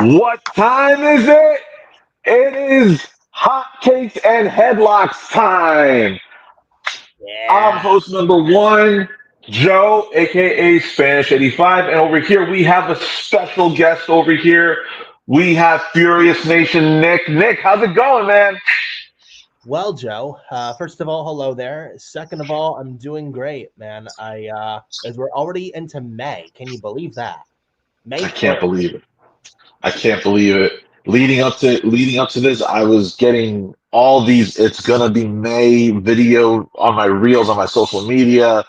What time is it? It is hot takes and headlocks time. I'm Yeah. host number one, Joe, aka Spanish 85, and over here we have a special guest over here. We have Furious Nation Nick. Nick, how's it going, man? Well, Joe, first of all, hello there. Second of all, I'm doing great, man. As we're already into May. Can you believe that? May I can't 1st. believe it. I can't believe it. Leading up to this, I was getting all these "it's gonna be May" video on my reels on my social media,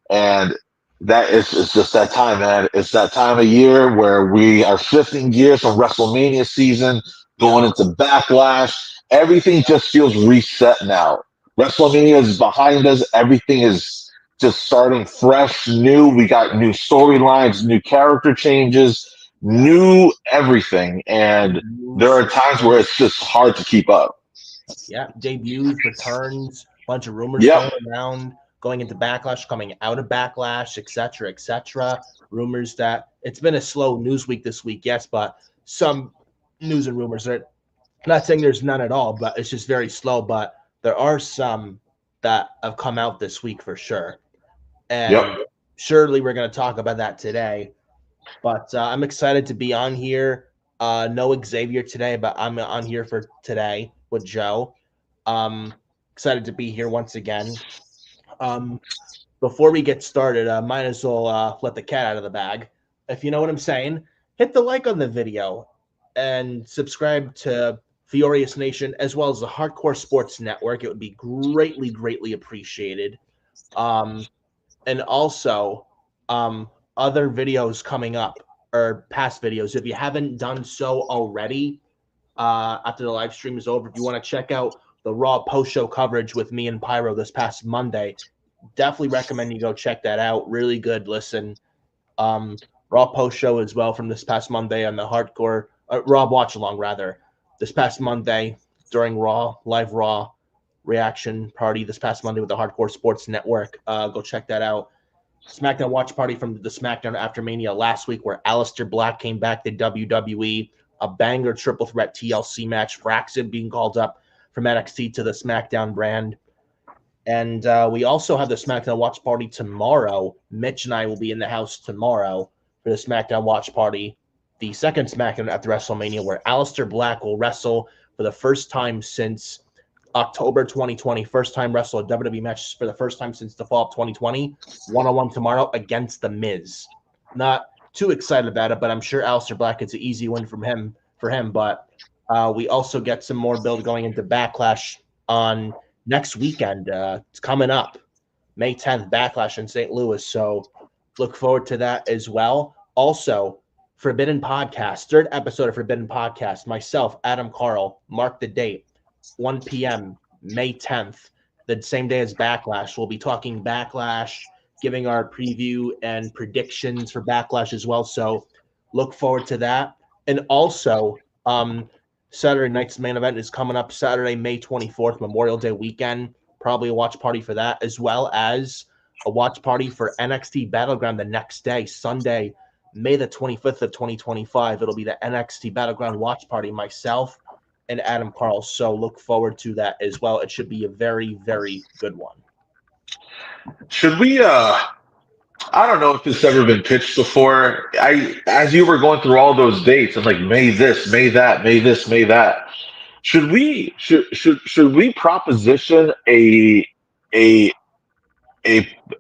and that is it's just that time, man. It's that time of year where we are shifting gears from WrestleMania season, Yep. going into Backlash. Everything just feels reset now. WrestleMania is behind us. Everything is just starting fresh, new. We got new storylines, new character changes, new everything, and New there are times where storylines. it's just hard to keep up. Yeah. Debuts, returns, bunch of rumors Yep. going around, going into Backlash, coming out of Backlash, etc., etc. Rumors that it's been a slow news week this week, yes, but some news and rumors are not saying there's none at all, but it's just very slow. But there are some that have come out this week for sure. Yep. And surely we're going to talk about that today. But I'm excited to be on here. No Xavier today, but I'm on here for today with Joe. Excited to be here once again. Um, Before we get started, might as well let the cat out of the bag. If you know what I'm saying, hit the like on the video and subscribe to Furious Nation as well as the Hardcore Sports Network. It would be greatly, greatly appreciated. Um, and also, um, other videos coming up or past videos. If you haven't done so already, after the live stream is over, if you want to check out the Raw post show coverage with me and Pyro this past Monday, definitely recommend you go check that out. Really good listen. Raw post show as well from this past Monday on the hardcore Raw watch along rather this past Monday during Raw live Raw reaction party this past Monday with the Hardcore Sports Network. Go check that out. SmackDown watch party from the SmackDown After Mania last week where Aleister Black came back to WWE. A banger triple threat TLC match. Fraxon being called up from NXT to the SmackDown brand. And we also have the SmackDown Watch Party tomorrow. Mitch and I will be in the house tomorrow for the SmackDown Watch Party, the second SmackDown after WrestleMania, where Aleister Black will wrestle for the first time since October 2020. First time wrestle a WWE match for the first time since the fall of 2020. One-on-one tomorrow against The Miz. Not too excited about it, but I'm sure Aleister Black gets an easy win from him for him. But we also get some more build going into Backlash on next weekend. It's coming up May 10th, Backlash in St. Louis. So look forward to that as well. Also, Forbidden Podcast, third episode of Forbidden Podcast. Myself, Adam Carl, mark the date, 1 p.m., May 10th, the same day as Backlash. We'll be talking Backlash, giving our preview and predictions for Backlash as well. So look forward to that. And also, Saturday night's main event is coming up Saturday, May 24th, Memorial Day weekend. Probably a watch party for that, as well as a watch party for NXT Battleground the next day, Sunday, May the 25th of 2025. It'll be the NXT Battleground watch party, myself and Adam Carl. So look forward to that as well. It should be a very, very good one. Should we I don't know if it's ever been pitched before. I as you were going through all those dates, I'm like, May this, May that, May this, May that. Should we proposition a a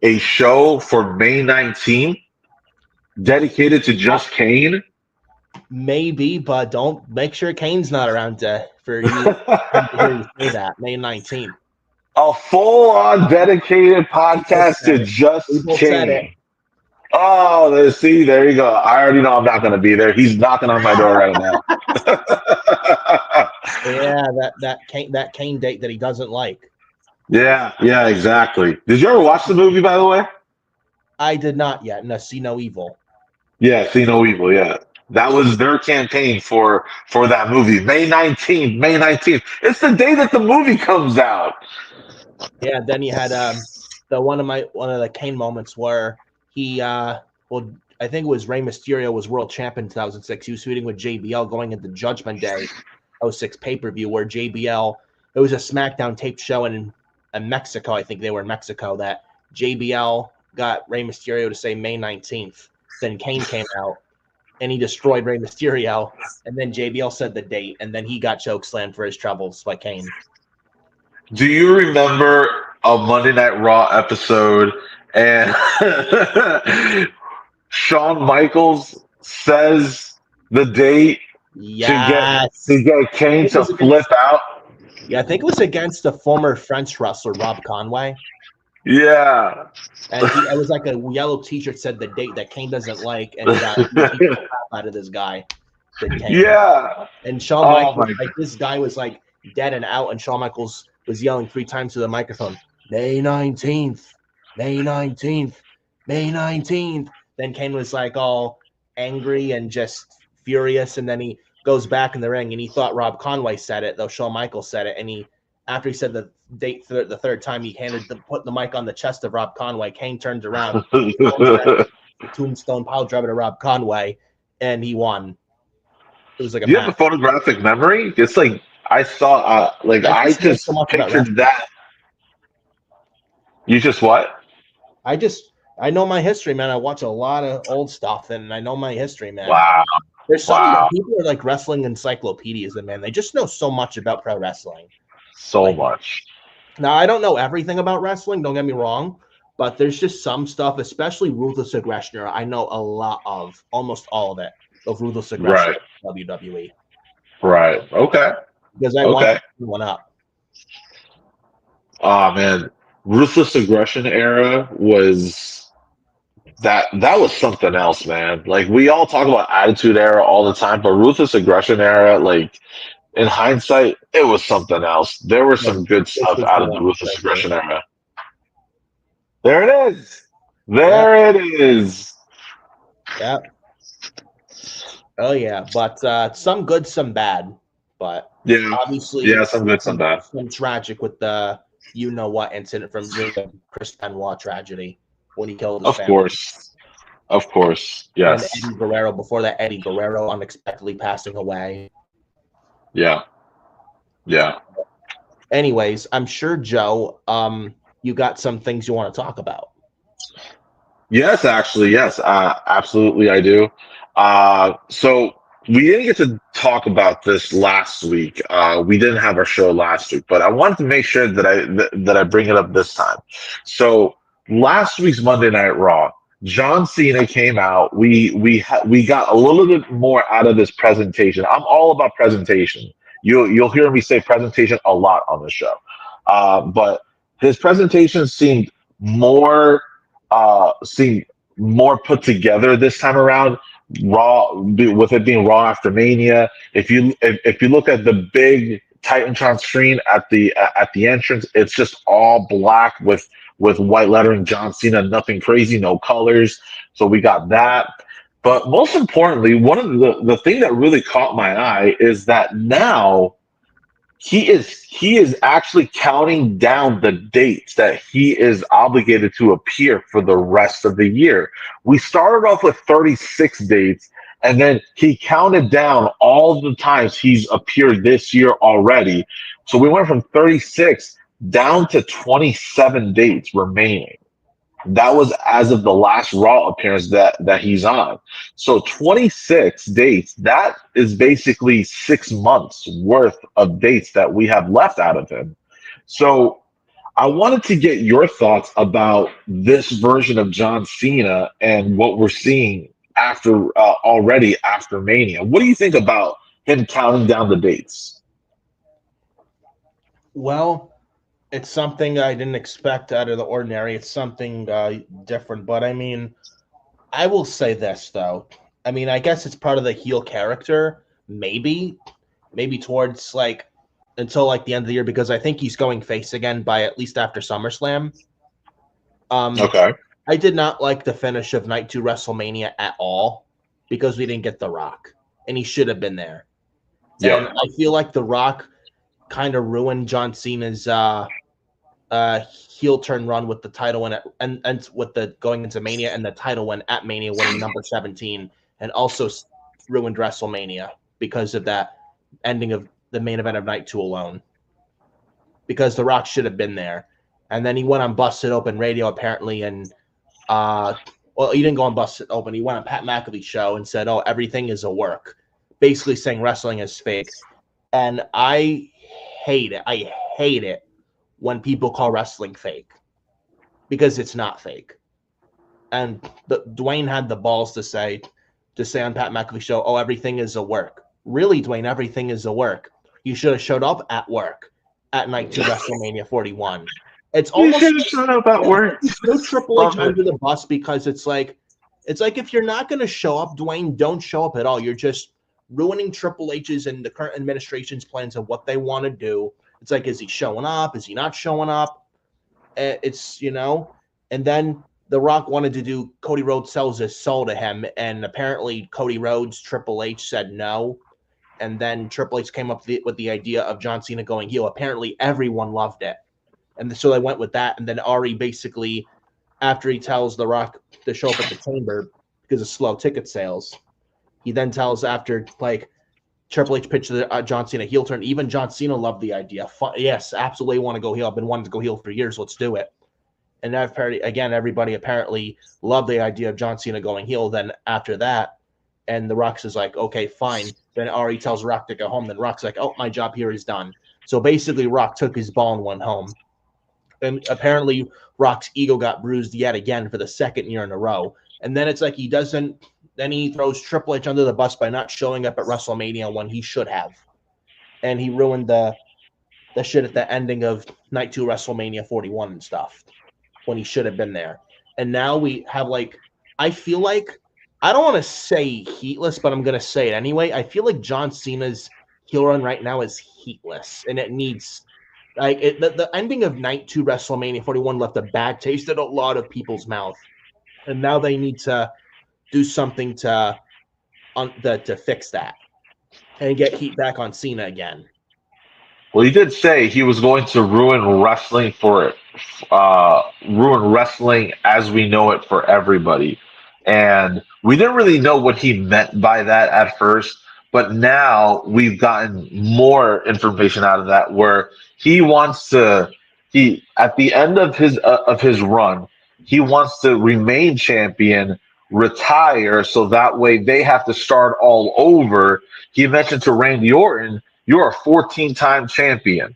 a show for May 19th dedicated to just Kane? Maybe, but don't make sure Kane's not around for you to hear you say that. May 19th. A full on dedicated We both podcast said to it. We just both said it. Kane. Oh, see, there you go. I already know I'm not going to be there. He's knocking on my door right now. Yeah, that Kane date that he doesn't like. Yeah, yeah, exactly. Did you ever watch the movie, by the way? I did not yet. No, see no evil. Yeah, See No Evil. Yeah, that was their campaign for that movie. May 19th. May 19th. It's the day that the movie comes out. Yeah, then you had the one of the Kane moments where he well I think it was Rey Mysterio was world champion in 2006. He was feuding with JBL going into Judgment Day '06 pay-per-view where JBL, it was a SmackDown taped show in Mexico. I think they were in Mexico that JBL got Rey Mysterio to say May 19th. Then Kane came out and he destroyed Rey Mysterio. And then JBL said the date, and then he got chokeslammed for his troubles by Kane. Do you remember a Monday Night Raw episode and Shawn Michaels says the date Yes. to get Kane It to was flip against, out? yeah, I think it was against the former French wrestler Rob Conway. Yeah. And it was like a yellow T-shirt said the date that Kane doesn't like, and he beat the crap out of this guy, did Kane. Yeah. And Shawn Oh Michaels, my like this guy was like dead and out, and Shawn Michaels was yelling 3 times to the microphone, May 19th, May 19th, May 19th. Then Kane was like all angry and just furious, and then he goes back in the ring, and he thought Rob Conway said it, though Shawn Michaels said it, and after he said the date the third time, he put the mic on the chest of Rob Conway. Kane turns around, the tombstone pile driver to Rob Conway, and he won. It was like a Do you have a match. photographic memory? It's like I saw, I Just know so just much about pictured wrestling. that. You just what? I know my history, man. I watch a lot of old stuff, and I know my history, man. Wow. There's some Wow. people are like wrestling encyclopedias, and man, they just know so much about pro wrestling. So Like, much. now, I don't know everything about wrestling. Don't get me wrong, but there's just some stuff, especially Ruthless Aggression era. I know a lot of, almost all of it, of Ruthless Aggression Right. WWE Right. Okay. because I watched Okay. one up. Oh man. Ruthless Aggression era was that was something else, man. Like we all talk about Attitude Era all the time, but Ruthless Aggression Era, like in hindsight, it was something else. There was some good This stuff was out the of the one Ruthless right here. Aggression Era. There it is. Yeah, There it is. yeah. Oh yeah, but some good, some bad. But Yeah. Yeah, obviously, some good, some bad. some tragic with the you know what incident from the Chris Benoit tragedy when he killed his Of family. course. Of course. And then Yes. Eddie Guerrero, before that, Eddie Guerrero unexpectedly passing away. Yeah. Yeah. Anyways, I'm sure, Joe, you got some things you want to talk about. Yes, actually, yes, absolutely, I do. So we didn't get to talk about this last week. We didn't have our show last week, but I wanted to make sure that I bring it up this time. So last week's Monday Night Raw, John Cena came out. We got a little bit more out of this presentation. I'm all about presentation. You'll hear me say presentation a lot on the show, but his presentation seemed more put together this time around. With it being Raw after Mania. If you look at the big Titantron screen at the entrance, it's just all black with white lettering. John Cena, nothing crazy, no colors. So we got that. But most importantly, one of the thing that really caught my eye is that now he is actually counting down the dates that he is obligated to appear for the rest of the year. We started off with 36 dates, and then he counted down all the times he's appeared this year already. So we went from 36 down to 27 dates remaining. That was as of the last Raw appearance that he's on. So 26 dates, that is basically 6 months worth of dates that we have left out of him. So I wanted to get your thoughts about this version of John Cena and what we're seeing after already after Mania. What do you think about him counting down the dates? Well, it's something I didn't expect out of the ordinary. It's something different. But I mean, I will say this though. I mean, I guess it's part of the heel character. Maybe towards like until like the end of the year because I think he's going face again by at least after SummerSlam. Um, Okay. I did not like the finish of Night 2 WrestleMania at all because we didn't get The Rock, and he should have been there. And Yep. I feel like The Rock kind of ruined John Cena's heel turn run with the title win and with the going into Mania and the title win at Mania, winning number 17, and also ruined WrestleMania because of that ending of the main event of Night 2 alone. Because The Rock should have been there. And then he went on Busted Open Radio apparently, and well, he didn't go on Busted Open. He went on Pat McAfee's show and said, "Oh, everything is a work," basically saying wrestling is fake. And I hate it. I hate it when people call wrestling fake because it's not fake. And Dwayne had the balls to say on Pat McAfee's show, "Oh, everything is a work." Really, Dwayne, everything is a work. You should have showed up at work at Night 2 WrestleMania 41. It's almost you should have showed up at work. no Triple H under the bus because it's like if you're not going to show up, Dwayne, don't show up at all. You're just ruining Triple H's and the current administration's plans of what they want to do. It's like, is he showing up? Is he not showing up? It's, and then The Rock wanted to do Cody Rhodes sells his soul to him, and apparently Cody Rhodes, Triple H said no. And then Triple H came up with the idea of John Cena going heel. Apparently everyone loved it. And so they went with that. And then Ari basically, after he tells The Rock to show up at the Chamber because of slow ticket sales, he then tells after, like, Triple H pitched the John Cena heel turn. Even John Cena loved the idea. Yes, absolutely want to go heel. I've been wanting to go heel for years. Let's do it. And again, everybody apparently loved the idea of John Cena going heel. Then after that, and The Rock's is like, okay, fine. Then Ari tells Rock to go home. Then Rock's like, oh, my job here is done. So basically, Rock took his ball and went home. And apparently, Rock's ego got bruised yet again for the second year in a row. And then it's like he doesn't. Then he throws Triple H under the bus by not showing up at WrestleMania when he should have. And he ruined the shit at the ending of Night 2 WrestleMania 41 and stuff when he should have been there. And now we have, like, I feel like, I don't want to say heatless, but I'm going to say it anyway. I feel like John Cena's heel run right now is heatless, and it needs, like, the ending of Night 2 WrestleMania 41 left a bad taste in a lot of people's mouth. And now they need to do something to fix that and get heat back on Cena again. Well, he did say he was going to ruin wrestling ruin wrestling as we know it for everybody. And we didn't really know what he meant by that at first, but now we've gotten more information out of that where he wants to, at the end of his run, he wants to remain champion, retire, so that way they have to start all over. He mentioned to Randy Orton, "You're a 14-time champion.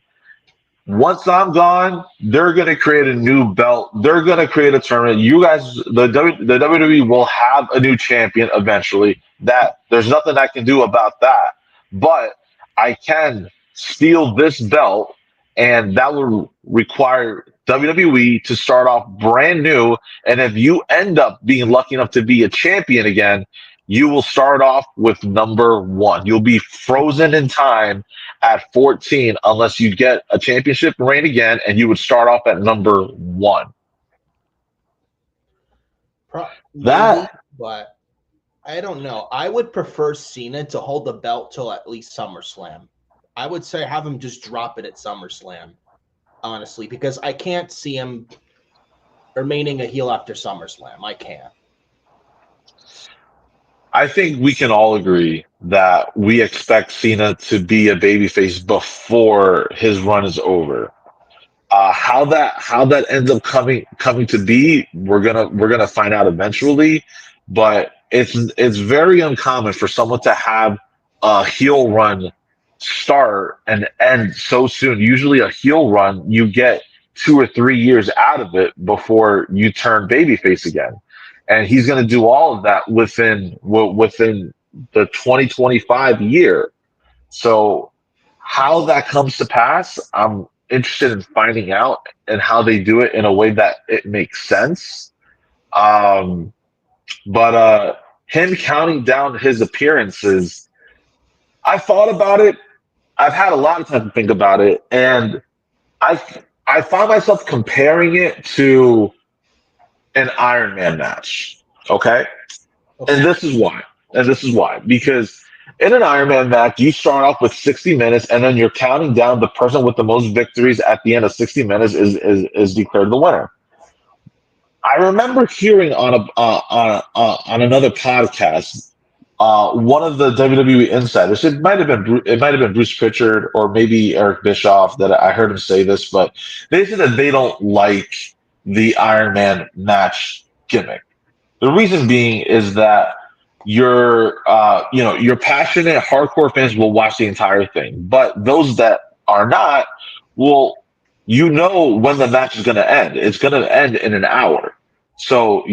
Once I'm gone, they're going to create a new belt. They're going to create a tournament. You guys, the WWE will have a new champion eventually. That there's nothing I can do about that. But I can steal this belt, and that will require WWE to start off brand new. And if you end up being lucky enough to be a champion again, you will start off with number one. You'll be frozen in time at 14 unless you get a championship reign again, and you would start off at number one." Maybe, but I don't know. I would prefer Cena to hold the belt till at least SummerSlam. I would say have him just drop it at SummerSlam, honestly, because I can't see him remaining a heel after SummerSlam. I can't. I think we can all agree that we expect Cena to be a babyface before his run is over. How that ends up coming to be, we're gonna find out eventually. But it's very uncommon for someone to have a heel run start and end so soon. Usually, a heel run you get 2 or 3 years out of it before you turn babyface again, and he's going to do all of that within the 2025 year. So how that comes to pass, I'm interested in finding out and how they do it in a way that it makes sense. Um, but him counting down his appearances, I thought about it. I've had a lot of time to think about it, and I I found myself comparing it to an Iron Man match. Okay, Okay. and this is why. Because In an Iron Man match, you start off with 60 minutes, and then you're counting down. The person with the most victories at the end of 60 minutes is declared the winner. I remember hearing on another podcast, one of the WWE insiders. It might have been Bruce Pritchard or maybe Eric Bischoff that I heard him say this, but they said that they don't like the Iron Man match gimmick. The reason being is that your passionate hardcore fans will watch the entire thing, but those that are not will, when the match is going to end. It's going to end in an hour, so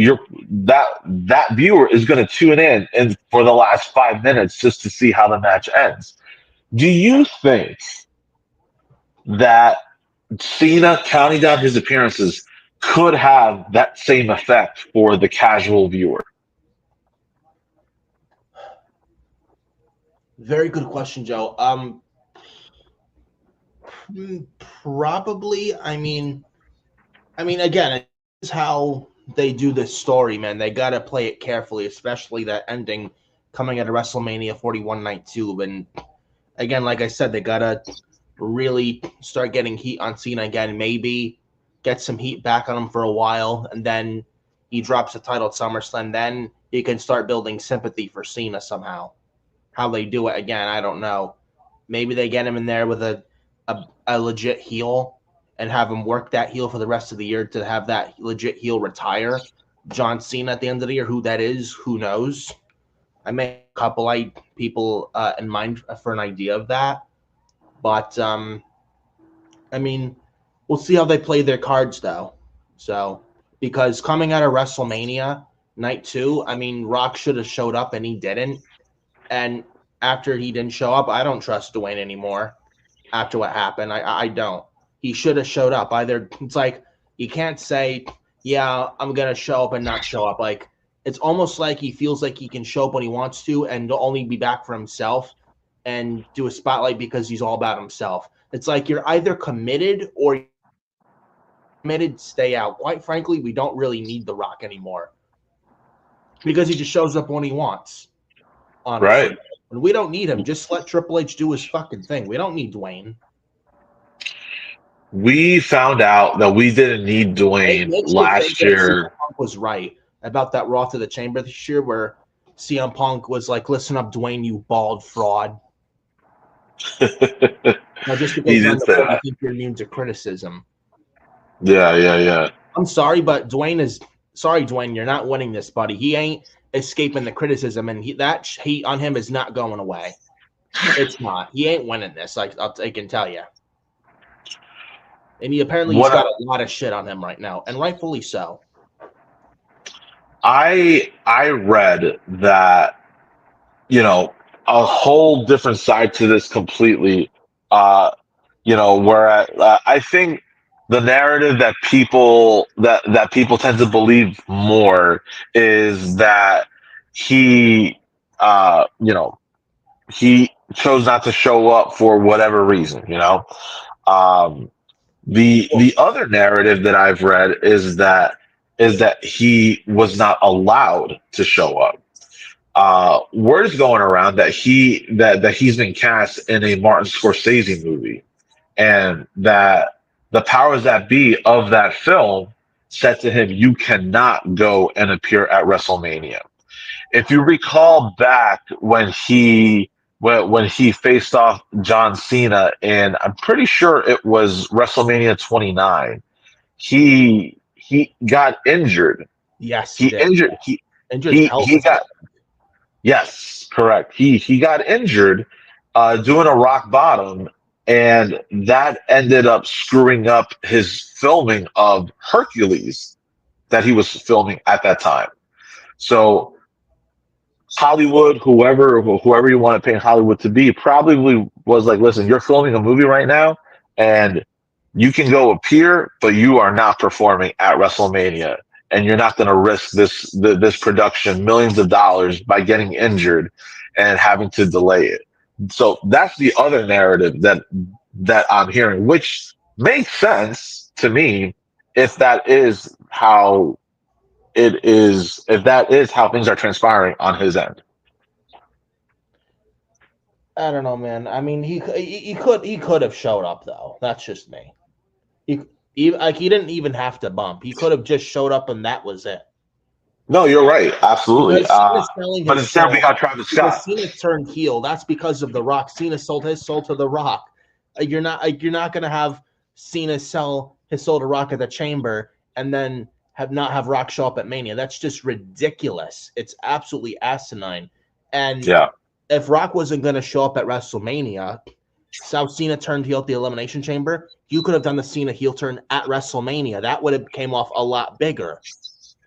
that viewer is going to tune in and for the last 5 minutes just to see how the match ends. Do you think that Cena counting down his appearances could have that same effect for the casual viewer? Very good question, Joe. Probably. I mean, again, it's how they do this story, man. They gotta play it carefully, especially that ending coming at a WrestleMania 41 night 2. And again, like I said, they gotta really start getting heat on Cena again. Maybe get some heat back on him for a while, and then he drops the title at SummerSlam. Then he can start building sympathy for Cena somehow. How they do it again, I don't know. Maybe they get him in there with a legit heel and have him work that heel for the rest of the year to have that legit heel retire. John Cena at the end of the year, who that is, who knows? I may have a couple people in mind for an idea of that, but I mean, we'll see how they play their cards though. So because coming out of WrestleMania night 2, I mean, Rock should have showed up and he didn't. And after he didn't show up, I don't trust Dwayne anymore. After what happened, I don't. He should have showed up. Either it's like you can't say, yeah, I'm gonna show up and not show up. Like it's almost like he feels like he can show up when he wants to and only be back for himself and do a spotlight because he's all about himself. It's like you're either committed or committed, stay out. Quite frankly, we don't really need The Rock anymore because he just shows up when he wants. Right. Honestly, and we don't need him. Just let Triple H do his fucking thing. We don't need Dwayne. We found out that we didn't need It Dwayne makes you think last that CM year. Punk was right about that Raw to the Chamber this year, where CM Punk was like, "Listen up, Dwayne, you bald fraud." Now, just because He you're on did the say board, you that. think you're immune to criticism. Yeah, yeah, yeah. I'm sorry, but Dwayne is sorry, Dwayne. You're not winning this, buddy. He ain't escaping the criticism, and that heat on him is not going away. It's not. He ain't winning this. Like I can tell you. And he's got What a lot of shit on him right now, and rightfully so. I read that, a whole different side to this completely. Uh, where I think the narrative that people tend to believe more is that he, uh, you know, he chose not to show up for whatever reason. Um, the other narrative that I've read is that he was not allowed to show up. Word is going around that he's been cast in a Martin Scorsese movie, and that the powers that be of that film said to him, "You cannot go and appear at WrestleMania." If you recall back when he faced off John Cena, and I'm pretty sure it was WrestleMania 29, he got injured. Yes, he He did. injured he Injured he he pelvis. got Yes, correct. He got injured doing a rock bottom, and that ended up screwing up his filming of Hercules that he was filming at that time. So Hollywood, whoever you want to paint Hollywood to be, probably was like, listen, you're filming a movie right now, and you can go appear, but you are not performing at WrestleMania, and you're not going to risk this production millions of dollars by getting injured and having to delay it. So that's the other narrative that I'm hearing, which makes sense to me if that is how if that is how things are transpiring on his end. I don't know, man. I mean, he could have showed up though. That's just me. He didn't even have to bump. He could have just showed up and that was it. No, you're right, absolutely. Because Cena's selling But his instead, we soul. got Travis Because Scott. Cena turned heel. That's because of The Rock. Cena sold his soul to The Rock. You're not gonna have Cena sell his soul to Rock at the Chamber and then have Rock show up at Mania. That's just ridiculous. It's absolutely asinine. And Yeah, if Rock wasn't gonna show up at WrestleMania, South Cena turned heel at the Elimination Chamber. You could have done the Cena heel turn at WrestleMania. That would have came off a lot bigger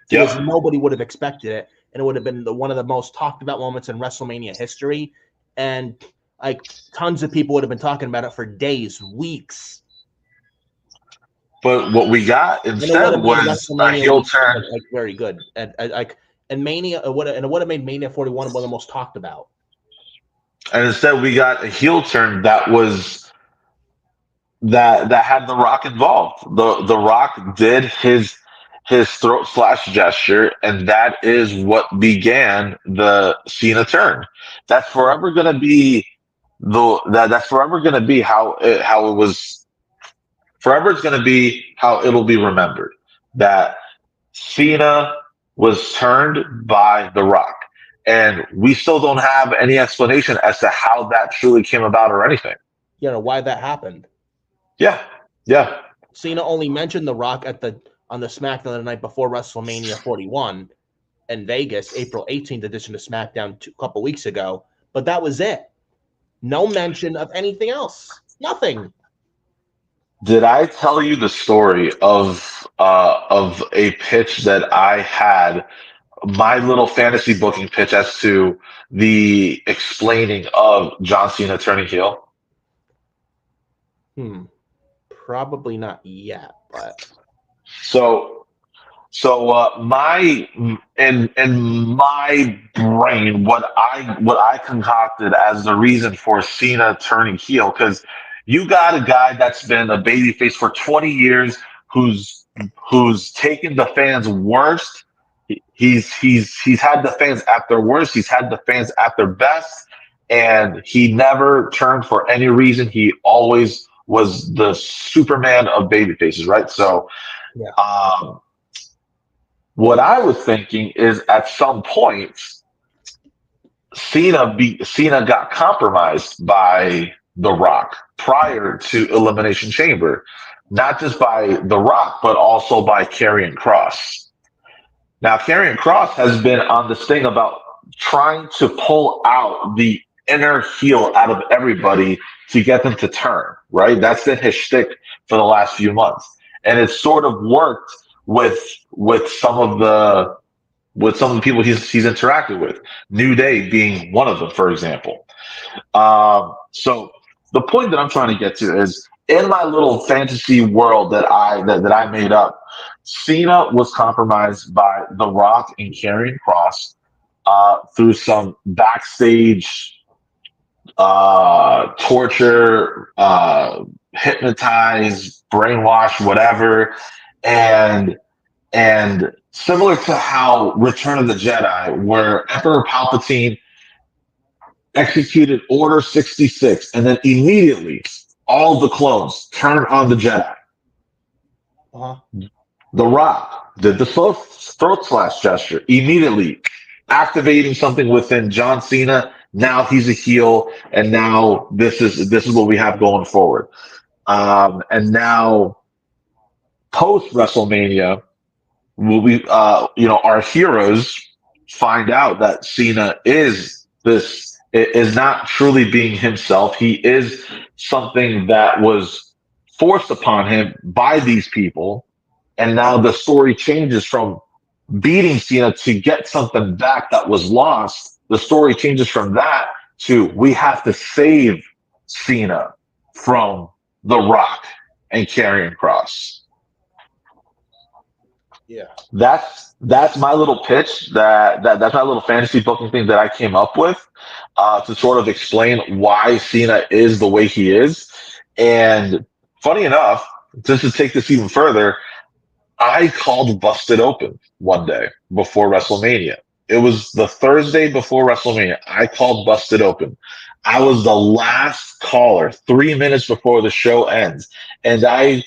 because yep. nobody would have expected it, and it would have been one of the most talked about moments in WrestleMania history. And like tons of people would have been talking about it for days, weeks, But what we got and it would instead have made was a WrestleMania heel week turn, like very good. And like and Mania, it would have made Mania 41 one of the most talked about. and instead we got a heel turn that had The Rock involved. The Rock did his throat slash gesture, and that is what began the Cena turn. That's forever going to be that's forever going to be how it was. Forever is going to be how it'll be remembered. That Cena was turned by The Rock, and we still don't have any explanation as to how that truly came about or anything. Why that happened. Yeah, yeah. Cena only mentioned The Rock on the SmackDown the night before WrestleMania 41 in Vegas, April 18th edition of SmackDown a couple weeks ago, but that was it. No mention of anything else. Nothing. Did I tell you the story of a pitch that I had, my little fantasy booking pitch as to the explaining of John Cena turning heel? Hmm. Probably not yet, but So my in my brain, what I concocted as the reason for Cena turning heel, because you got a guy that's been a babyface for 20 years, who's taken the fans' worst. He's had the fans at their worst. He's had the fans at their best, and he never turned for any reason. He always was the Superman of babyfaces, right? So. yeah. Um, what I was thinking is at some point, Cena got compromised by The Rock prior to Elimination Chamber, not just by The Rock, but also by Karrion Cross. Now, Karrion Cross has been on this thing about trying to pull out the inner heel out of everybody to get them to turn, right? That's been his shtick for the last few months. And it's sort of worked with with some of the some of the people he's interacted with. New Day being one of them, for example. So the point that I'm trying to get to is in my little fantasy world that I made up, Cena was compromised by The Rock and Karrion Cross through some backstage torture, hypnotize, brainwash, whatever, and similar to how Return of the Jedi, where Emperor Palpatine executed Order 66, and then immediately all the clones turned on the Jedi. Uh-huh. The Rock did the throat slash gesture, immediately activating something within John Cena. Now he's a heel, and now this is what we have going forward. And now post WrestleMania, we our heroes find out that Cena is not truly being himself. He is something that was forced upon him by these people, and now the story changes from beating Cena to get something back that was lost. The story changes from that to we have to save Cena from The Rock and Karrion Cross. Yeah. That's my little pitch. That's my little fantasy booking thing that I came up with to sort of explain why Cena is the way he is. And funny enough, just to take this even further, I called Busted Open one day before WrestleMania. It was the Thursday before WrestleMania. I called Busted Open. I was the last caller 3 minutes before the show ends, and I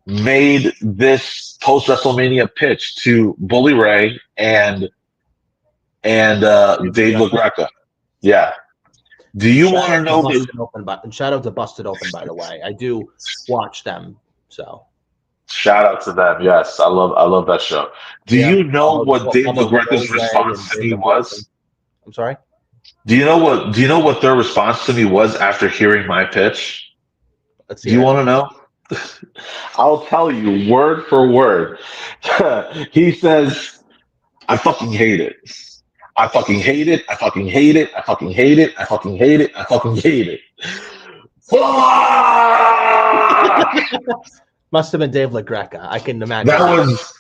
made this post WrestleMania pitch to Bully Ray and David Dave LaGreca. LaGreca. Yeah. Do you Shout want to out to know the Busted Open, but and shout out to Busted Open, by the way. I do watch them, so shout out to them? Yes, I love that show. Do yeah. you know what Dave Follow the Bully LaGreca's Ray and response to me David Martin. was? I'm sorry. Do you know what their response to me was after hearing my pitch? Let's Do you hear it. want to know? I'll tell you word for word. He says, I fucking hate it. I fucking hate it. I fucking hate it. I fucking hate it. I fucking hate it. I fucking hate it. Fuck! Must have been Dave LaGreca. I can imagine That that. was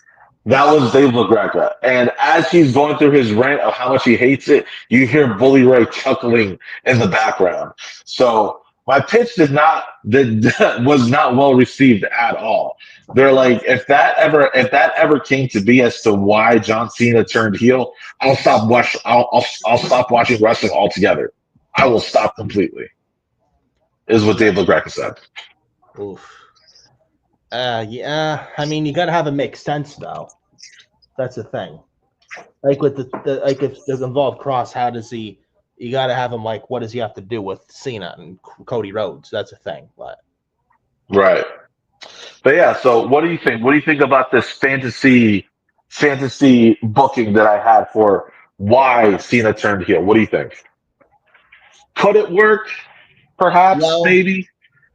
that was Dave LaGreca. And as he's going through his rant of how much he hates it, you hear Bully Ray chuckling in the background. So my pitch did was not well received at all. They're like, if that ever came to be as to why John Cena turned heel, I'll stop watching wrestling altogether. I will stop completely. Is what Yeah. Dave LaGreca said. Oof. Yeah. I mean, you gotta have it make sense though. That's the thing. Like with the like if there's involved Cross, how does he? You gotta have him like, what does he have to do with Cena and Cody Rhodes? That's a thing. But Right. But yeah, so what do you think? What do you think about this fantasy booking that I had for why Cena turned heel? What do you think? Could it work? Perhaps, well, maybe.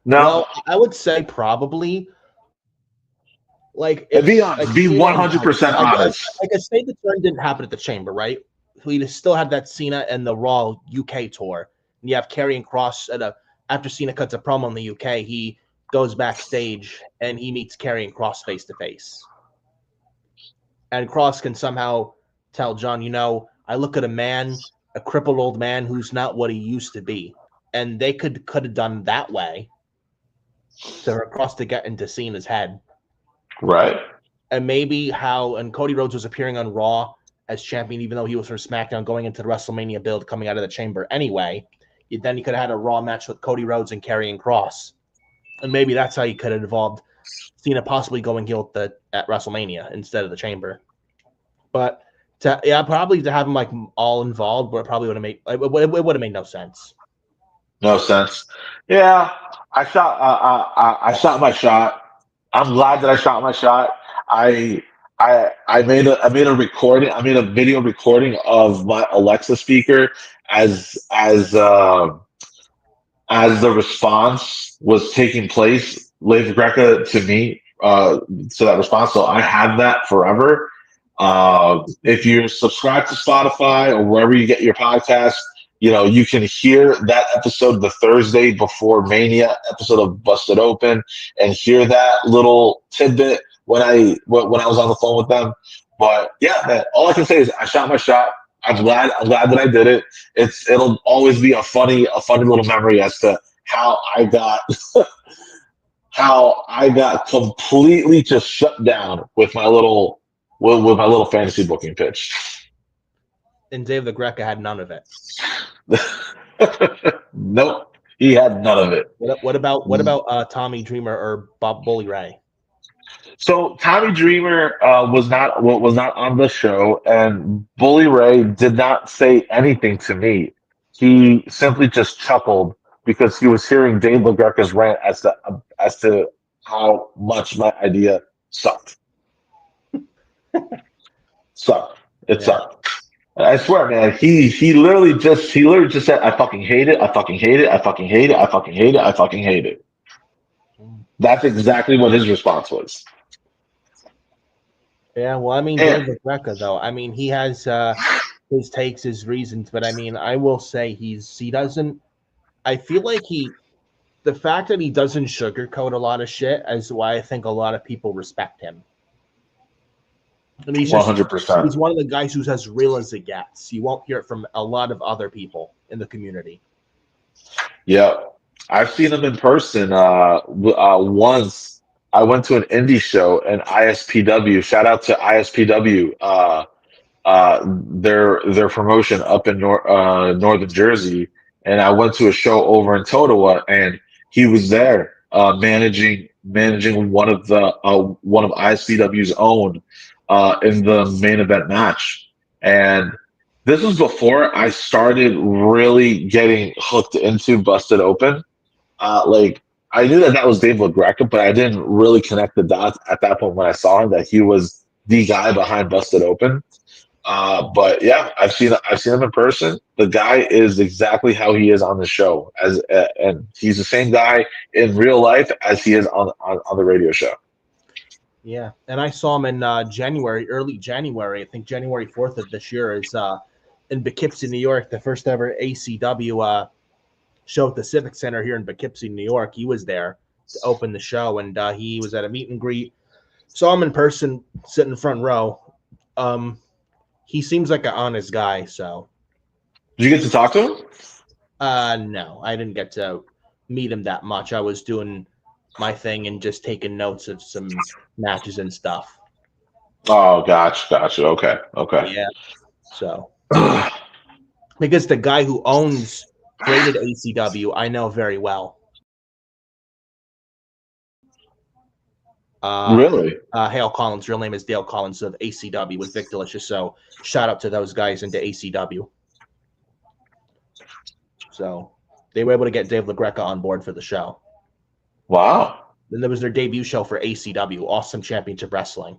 No. I would say probably like And be if like honest. Be Cena one and hundred percent honest. like I say the turn didn't happen at the Chamber, right? We still had that Cena and the Raw UK tour. And you have Karrion Cross after Cena cuts a promo in the UK, he goes backstage and he meets Karrion Cross face to face. And Cross can somehow tell John, I look at a crippled old man who's not what he used to be. And they could have done that way to Cross to get into Cena's head. Right. And maybe and Cody Rhodes was appearing on Raw as champion, even though he was from SmackDown going into the WrestleMania build coming out of the Chamber anyway. Then you could have had a Raw match with Cody Rhodes and Karrion Cross. And maybe that's how you could have involved Cena possibly going heel at WrestleMania instead of the Chamber. But probably to have him like all involved, but it probably would have made it would have made no sense. No sense. Yeah, I shot my shot. I'm glad that I shot my shot. I I made a recording. I made a video recording of my Alexa speaker as as uh, as the response was taking place. Leif Greca to me to that response. So I have that forever. If you're subscribed to Spotify or wherever you get your podcast, you can hear that episode the Thursday before Mania episode of Busted Open and hear that little tidbit when I was on the phone with them. But yeah, man, all I can say is I shot my shot. I'm glad that I did it. It'll always be a funny little memory as to how I got how I got completely just shut down with with my little fantasy booking pitch. And Dave LaGreca had none of it. Nope, he had none of it. What about Tommy Dreamer or Bob Bully Ray? So Tommy Dreamer was not on the show, and Bully Ray did not say anything to me. He simply just chuckled because he was hearing Dave LaGreca's rant as to how much my idea sucked. Sucked. It Yeah. sucked. I swear, man. He literally just said, "I fucking hate it. I fucking hate it. I fucking hate it. I fucking hate it. I fucking hate it." That's exactly what his response was. Yeah, well, I mean, And Dave LaGreca, though, I mean, he has his takes, his reasons, but I mean, I will say he doesn't. I feel like the fact that he doesn't sugarcoat a lot of shit is why I think a lot of people respect him. I mean, 100%. he's one of the guys who's as real as it gets. You won't hear it from a lot of other people in the community. Yeah, I've seen him in person. Once I went to an indie show and ISPW. Shout out to ISPW. Their promotion up in Northern Jersey. and I went to a show over in Totowa, and he was there managing one of ISPW's own in the main event match. And this was before I started really getting hooked into Busted Open. Like I knew that was Dave LaGreca, but I didn't really connect the dots at that point when I saw him that he was the guy behind Busted Open. But yeah, I've seen him in person. The guy is exactly how he is on the show, and he's the same guy in real life as he is on the radio show. Yeah, and I saw him in January, early January. I think January 4th of this year is in Poughkeepsie, New York, the first ever ACW show at the Civic Center here in Poughkeepsie, New York. He was there to open the show, and he was at a meet and greet. Saw him in person, sitting in front row. He seems like an honest guy. So, Did you get to talk to him? no, I didn't get to meet him that much. I was doing my thing and just taking notes of some matches and stuff. Oh, gotcha. Okay, okay. Yeah. So, because the guy who created ACW, I know very well. Really? Hale Collins, real name is Dale Collins of ACW with Vic Delicious. So shout out to those guys into ACW. So they were able to get Dave LaGreca on board for the show. Wow. Then there was their debut show for ACW, Awesome Championship Wrestling.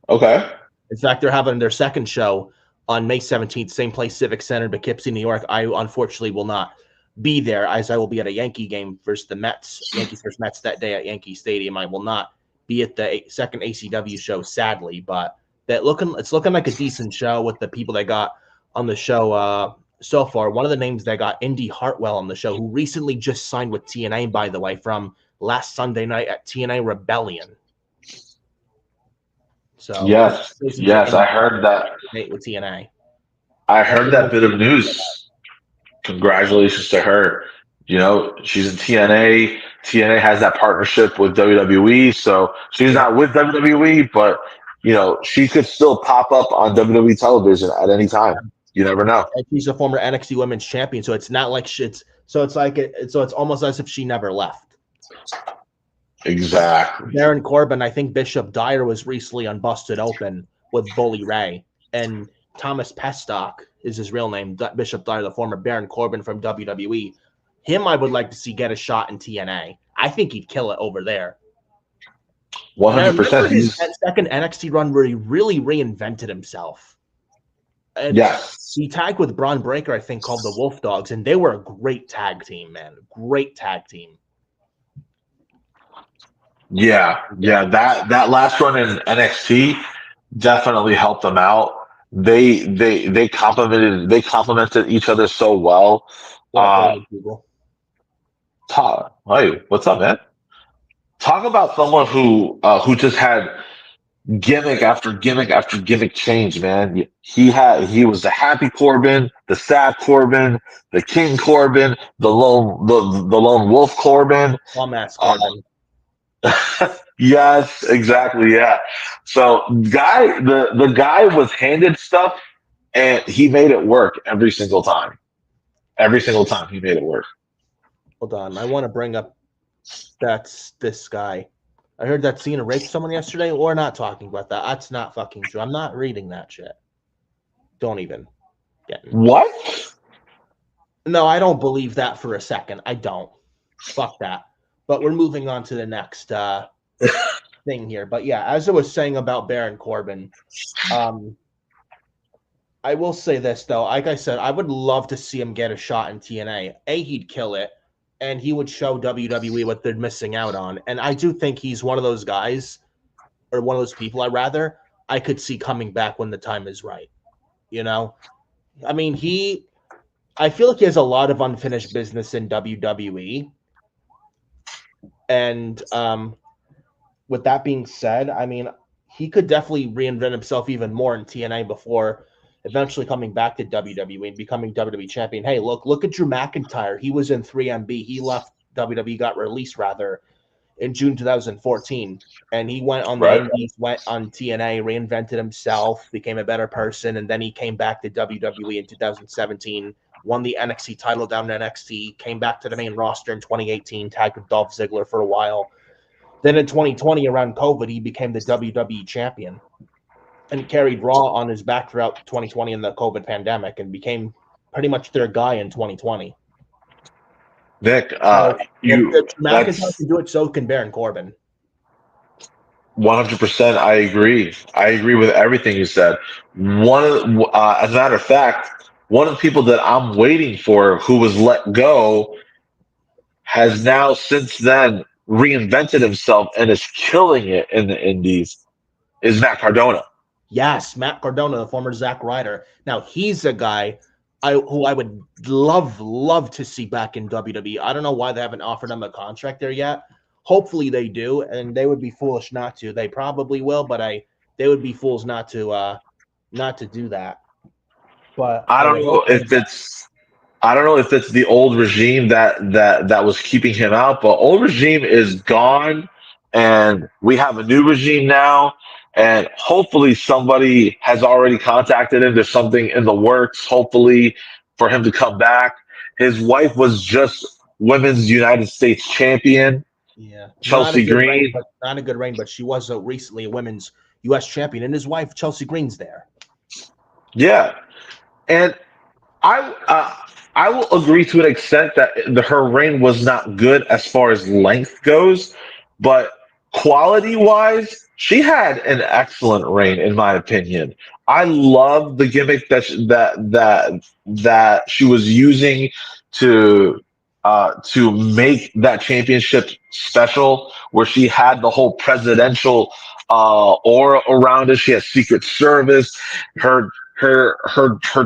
Okay. In fact, they're having their second show on May 17th, same place, Civic Center, Poughkeepsie, New York. I unfortunately will not be there, as I will be at a Yankee game versus the Mets, Yankees versus Mets that day at Yankee Stadium. I will not be at the second ACW show, sadly, but it's looking like a decent show with the people that got on the show so far. One of the names that got Indy Hartwell on the show, who recently just signed with TNA, by the way, from last Sunday night at TNA Rebellion. So Yes, I heard that. with TNA. I heard that bit of news. Congratulations to her. You know, she's in TNA. TNA has that partnership with WWE, so she's Yeah. not with WWE, but you know, she could still pop up on WWE television at any time. You never know. And she's a former NXT Women's Champion, so it's not like it's almost as if she never left. Exactly. Baron Corbin, I think Bishop Dyer was recently on Busted Open with Bully Ray, and Thomas Pestock is his real name. Bishop Dyer, the former Baron Corbin from WWE. Him, I would like to see get a shot in TNA. I think he'd kill it over there. 100%. His second NXT run where he really reinvented himself. And yes. he tagged with Braun Breaker, I think, called the Wolf Dogs, and they were a great tag team, man. Great tag team. Yeah. That last run in NXT definitely helped them out. They complemented each other so well. People. Hey, what's up, man? Talk about someone who just had gimmick after gimmick after gimmick change, man. He was the happy Corbin, the sad Corbin, the King Corbin, the lone wolf Corbin. Dumbass Corbin. Yes, exactly. Yeah. So the guy was handed stuff and he made it work every single time. Every single time he made it work. Hold on. I want to bring up this guy. I heard that Cena raped someone yesterday. We're not talking about that. That's not fucking true. I'm not reading that shit. Don't even get me. What? No, I don't believe that for a second. I don't. Fuck that. But we're moving on to the next thing here. But yeah, as I was saying about Baron Corbin, I will say this though. Like I said, I would love to see him get a shot in TNA. He'd kill it, and he would show WWE what they're missing out on. And I do think he's one of those guys, or one of those people, I could see coming back when the time is right. You know, I mean, I feel like he has a lot of unfinished business in WWE. And with that being said, I mean, he could definitely reinvent himself even more in TNA before eventually coming back to WWE and becoming WWE champion. Hey, look at Drew McIntyre. He was in 3MB. He left WWE, got released rather, in June 2014. And he went on the Indies, went on TNA, reinvented himself, became a better person, and then he came back to WWE in 2017 won the NXT title down in NXT, came back to the main roster in 2018, tagged with Dolph Ziggler for a while. Then in 2020, around COVID, he became the WWE champion and carried Raw on his back throughout 2020 in the COVID pandemic and became pretty much their guy in 2020. Nick, So if McIntyre that's can do it, so can Baron Corbin. 100%. I agree. I agree with everything you said. As a matter of fact, one of the people that I'm waiting for who was let go has now since then reinvented himself and is killing it in the indies is Matt Cardona. Yes, Matt Cardona, the former Zack Ryder. Now he's a guy who I would love to see back in WWE. I don't know why they haven't offered him a contract there yet. Hopefully they do, and they would be foolish not to. They probably will, but they would be fools not to do that. But I I don't would know hope that if it's I don't know if it's the old regime that was keeping him out, but old regime is gone, and we have a new regime now, and hopefully somebody has already contacted him. There's something in the works, hopefully, for him to come back. His wife was just women's United States champion, yeah, not a Chelsea good reign, Green. but not a good reign. But she was recently a women's U.S. champion, and his wife Chelsea Green's there. Yeah, and I uh, I will agree to an extent that her reign was not good as far as length goes, but quality wise, she had an excellent reign in my opinion. I love the gimmick that she was using to to make that championship special, where she had the whole presidential aura around it. She had Secret Service. Her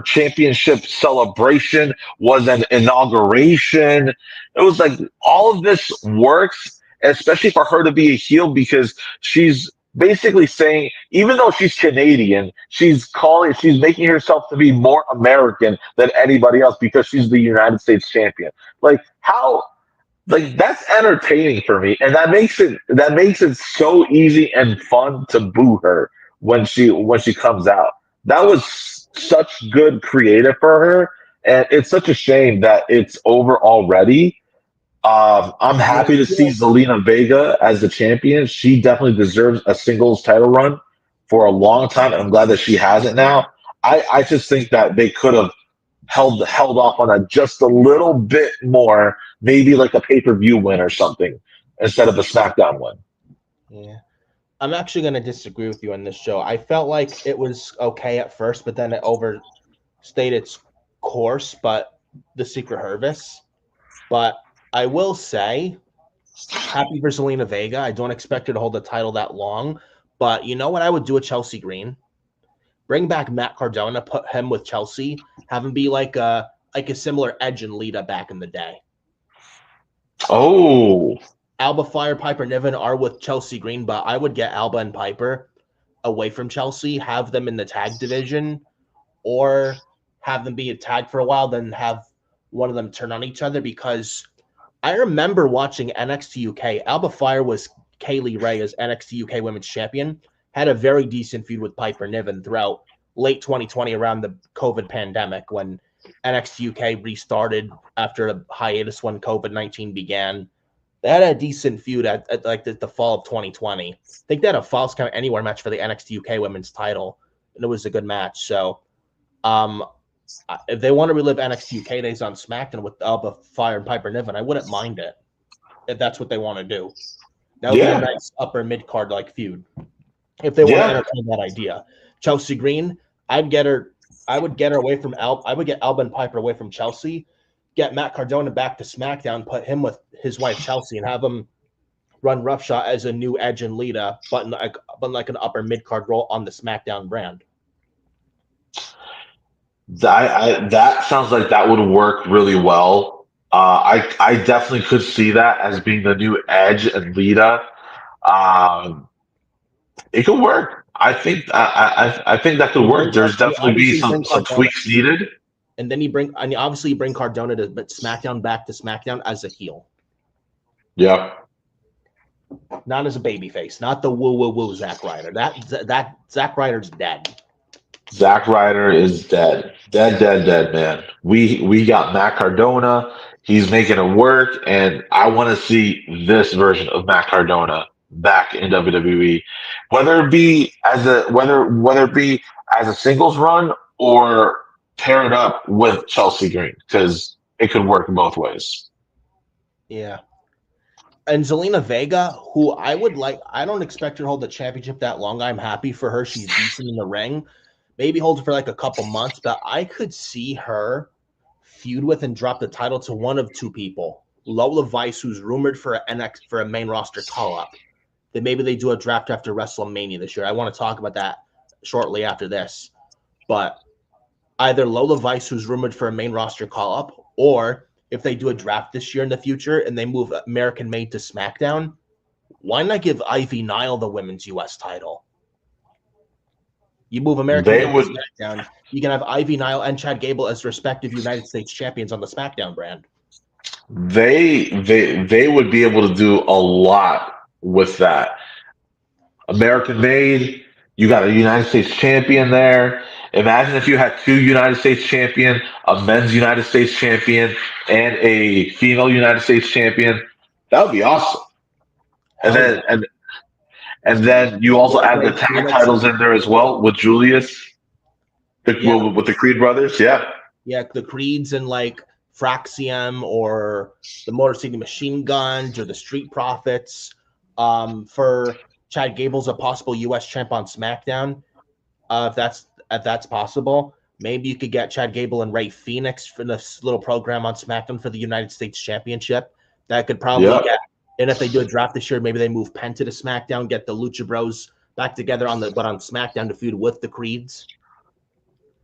championship celebration was an inauguration. It was like all of this works, especially for her to be a heel because she's basically saying, even though she's Canadian, she's making herself to be more American than anybody else because she's the United States champion. Like how like that's entertaining for me, and that makes it so easy and fun to boo her when she comes out. That was such good creative for her, and it's such a shame that it's over already. I'm Yeah, happy to see Zelina Vega as the champion. She definitely deserves a singles title run for a long time, and I'm glad that she has it now. I just think that they could have held off on that just a little bit more, maybe like a pay-per-view win or something instead of a SmackDown win. yeah. I'm actually going to disagree with you on this show. I felt like it was okay at first, but then it overstayed its course. But the Secret Service. But I will say, happy for Zelina Vega. I don't expect her to hold the title that long. But you know what I would do with Chelsea Green? Bring back Matt Cardona, put him with Chelsea, have him be like a similar Edge and Lita back in the day. Oh, Alba Fire, Piper Niven are with Chelsea Green, but I would get Alba and Piper away from Chelsea, have them in the tag division, or have them be a tag for a while, then have one of them turn on each other. Because I remember watching NXT UK. Alba Fire was Kaylee Ray as NXT UK Women's Champion, had a very decent feud with Piper Niven throughout late 2020 around the COVID pandemic when NXT UK restarted after a hiatus when COVID-19 began. They had a decent feud at like the fall of 2020. I think they had a Falls Count Anywhere match for the NXT UK Women's title, and it was a good match. So, um, if they want to relive NXT UK days on SmackDown with Alba Fire and Piper Niven, I wouldn't mind it if that's what they want to do. That would be a yeah, nice upper mid card like feud if they want to yeah. entertain that idea. Chelsea Green, I'd get her. I would get her away from I would get Alba and Piper away from Chelsea. Get Matt Cardona back to SmackDown. Put him with his wife Chelsea and have him run roughshod as a new Edge and Lita, but like an upper mid card role on the SmackDown brand. That sounds like that would work really well. I definitely could see that as being the new Edge and Lita. Um, it could work. I think that could work. There's You definitely be obviously some bring some Cardona, tweaks needed. and then obviously you bring Cardona to but SmackDown back to SmackDown as a heel, Yeah. not as a babyface, not the woo woo woo Zack Ryder. That Zack Ryder's dead. Zack Ryder is dead. Dead, dead, dead, man. We got Matt Cardona. He's making it work, and I want to see this version of Matt Cardona back in WWE. Whether it be as a whether it be as a singles run or pair it up with Chelsea Green, because it could work both ways. Yeah. And Zelina Vega, who I would like, I don't expect her to hold the championship that long. I'm happy for her. She's decent in the ring. Maybe hold it for like a couple months, but I could see her feud with and drop the title to one of two people. Lola Vice, who's rumored for a main roster call up. Then maybe they do a draft after WrestleMania this year. I want to talk about that shortly after this. But either Lola Vice, who's rumored for a main roster call up, or if they do a draft this year in the future and they move American Made to SmackDown, why not give Ivy Nile the women's US title? You move American They Made to would SmackDown, you can have Ivy Nile and Chad Gable as respective United States champions on the SmackDown brand. they would be able to do a lot with that. American made. You got a United States champion there. Imagine if you had two United States champion, a men's United States champion, and a female United States champion. That would be awesome. And Hell yeah. then and then you also Yeah, add the Ray tag Phoenix titles and in there as well with Julius, yeah, with the Creed brothers. Yeah, the Creeds and like Fraxium or the Motor City Machine Guns or the Street Profits. For Chad Gable's a possible U.S. champ on SmackDown. If that's possible, maybe you could get Chad Gable and Ray Phoenix for this little program on SmackDown for the United States Championship. That could probably yeah, get. And if they do a draft this year, maybe they move Penta to SmackDown, get the Lucha Bros back together on SmackDown to feud with the Creeds.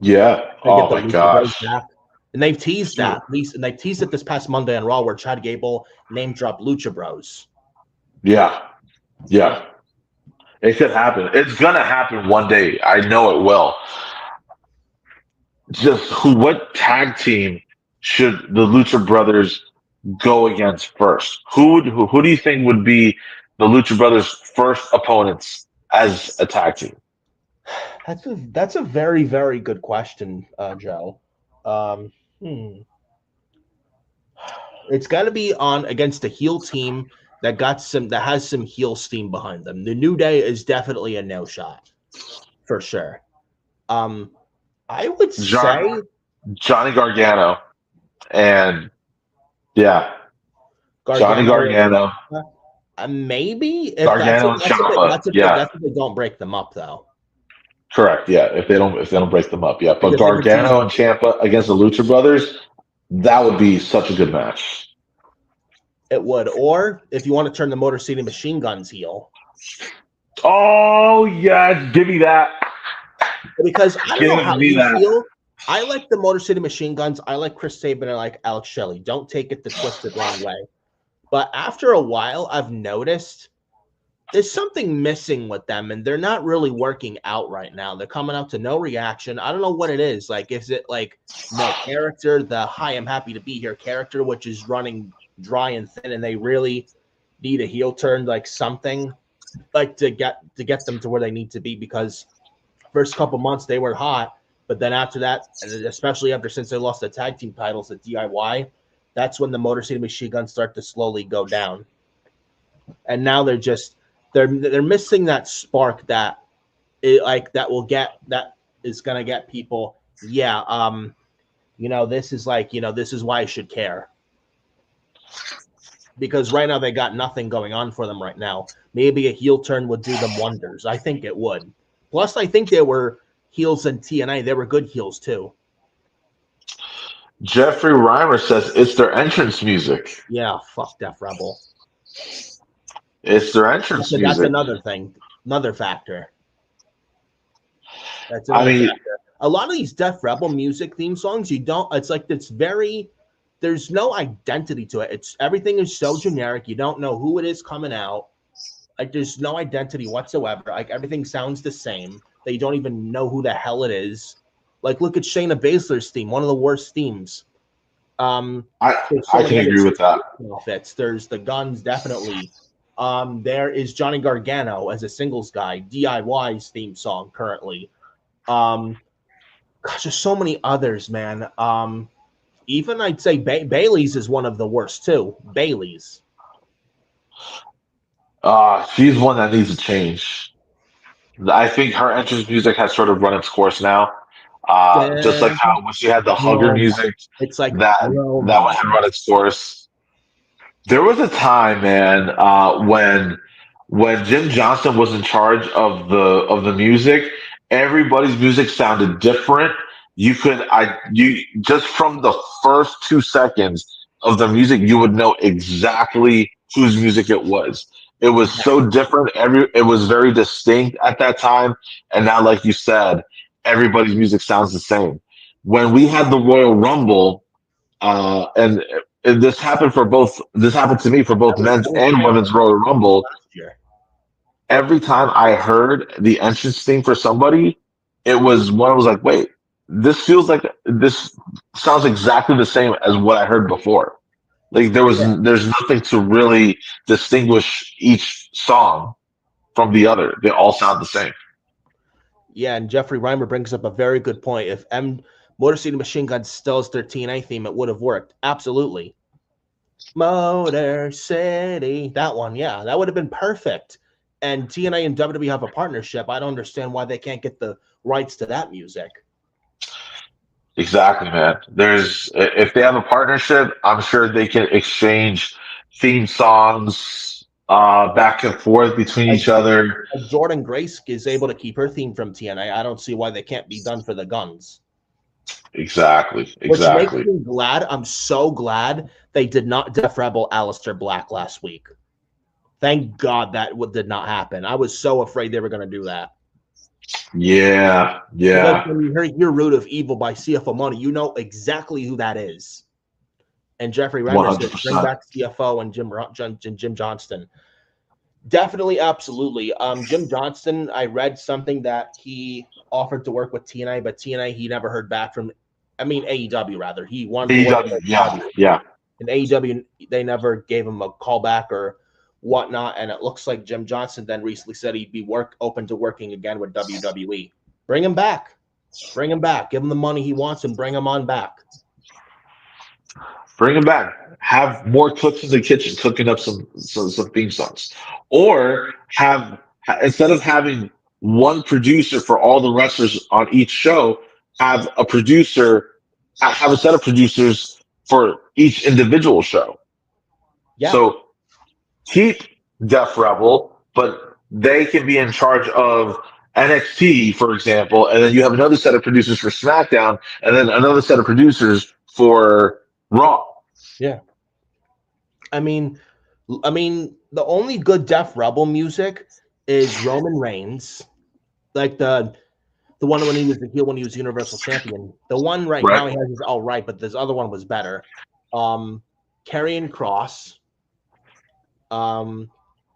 yeah. They get Oh the my Lucha Bros gosh. back. And they've teased that. And they teased it this past Monday on Raw where Chad Gable name dropped Lucha Bros. Yeah, yeah. It could happen. It's gonna happen one day. I know it will. Just what tag team should the Lucha Brothers go against first? Who do you think would be the Lucha Brothers' first opponents as a tag team? That's a very, very good question, Joe. Um, hmm. It's got to be on against a heel team that has some heel steam behind them. The New Day is definitely a no shot for sure. Um, I would John say Johnny Gargano and yeah, Johnny Gargano and Gargano, maybe if Gargano and Ciampa. Yeah, that's if they don't break them up though, correct. Yeah, if they don't break them up. Yeah, but because they've been Gargano and teasing Ciampa against the Lucha Brothers, that would be such a good match. it would. Or if you want to turn the Motor City Machine Guns heel, Oh yes, give me that. because I don't know Give how me you that. feel. I like the Motor City Machine Guns. I like Chris Sabin and I like Alex Shelley. Don't take it the twisted wrong way. But after a while, I've noticed there's something missing with them, and they're not really working out right now. They're coming out to no reaction. I don't know what it is. Like, is it like no character? The "Hi, I'm happy to be here" character, which is running dry and thin, and they really need a heel turn, like something, like to get them to where they need to be. Because first couple months they were hot, but then after that, and especially after since they lost the tag team titles at DIY, that's when the Motor City Machine Guns start to slowly go down. And now they're missing that spark that will get that is gonna get people. Yeah, this is this is why I should care, because right now they got nothing going on for them right now. Maybe a heel turn would do them wonders. I think it would. Plus, I think they were heels in TNA. They were good heels too. Jeffrey Reimer says it's their entrance music. Yeah, fuck Def Rebel. It's their entrance That's music. another thing, another factor. That's I another mean, factor. A lot of these Def Rebel music theme songs, you don't. It's like it's very. There's no identity to it. It's everything is so generic. You don't know who it is coming out. Like there's no identity whatsoever. Like everything sounds the same. They don't even know who the hell it is. Like look at Shayna Baszler's theme, one of the worst themes. I There's so I many can other agree with that. outfits. There's the Guns definitely. There is Johnny Gargano as a singles guy. DIY's theme song currently. Gosh, there's so many others, man. Even I'd say Bailey's is one of the worst too. Bailey's. She's one that needs to change. I think her entrance music has sort of run its course now. Just like Yeah. how when she had the hugger Roma. music, It's like that one Roma. had run its course. There was a time, man, when Jim Johnston was in charge of the music, everybody's music sounded different. You just from the first 2 seconds of the music, you would know exactly whose music it was. It was so different. It was very distinct at that time, and now, like you said, everybody's music sounds the same. When we had the Royal Rumble, and this happened for both. This happened to me for both men's That was and women's Royal Rumble. last year. Every time I heard the entrance theme for somebody, it was one. I was like, wait, this sounds exactly the same as what I heard before. Like Yeah. there's nothing to really distinguish each song from the other. They all sound the same. Yeah, and Jeffrey Reimer brings up a very good point. If Motor City Machine Gun still is their TNA theme, it would have worked. Absolutely. Motor City. That one, yeah. That would have been perfect. And TNA and WWE have a partnership. I don't understand why they can't get the rights to that music. Exactly, man. There's if they have a partnership, I'm sure they can exchange theme songs back and forth between Like, each other. like Jordan Grace is able to keep her theme from TNA. I don't see why they can't be done for the Guns. Exactly, Which makes exactly. me glad. I'm so glad they did not Def Rebel Alistair Black last week. Thank God that did not happen. I was so afraid they were going to do that. Yeah, Because yeah. when you hear Root of Evil by CFO Money, you know exactly who that is. And Jeffrey Reimer said, bring 100%. back CFO and Jim Johnston. Definitely, absolutely. Jim Johnston, I read something that he offered to work with TNA, but TNA he never heard back from. I mean AEW rather. He wanted to work with AEW, yeah, AEW, yeah. and AEW they never gave him a call back or whatnot. And it looks like Jim Johnston then recently said he'd be open to working again with WWE. Bring him back. Bring him back. Give him the money he wants and bring him on back. Bring them back. Have more cooks in the kitchen cooking up some theme songs, or instead of having one producer for all the wrestlers on each show, have a producer have a set of producers for each individual show. Yeah. So keep Def Rebel, but they can be in charge of NXT, for example, and then you have another set of producers for SmackDown, and then another set of producers for Raw. Yeah. I mean, the only good Def Rebel music is Roman Reigns, like the one when he was the heel when he was Universal Champion. The one right Right? now he has is all right, but this other one was better. Karrion Cross, um,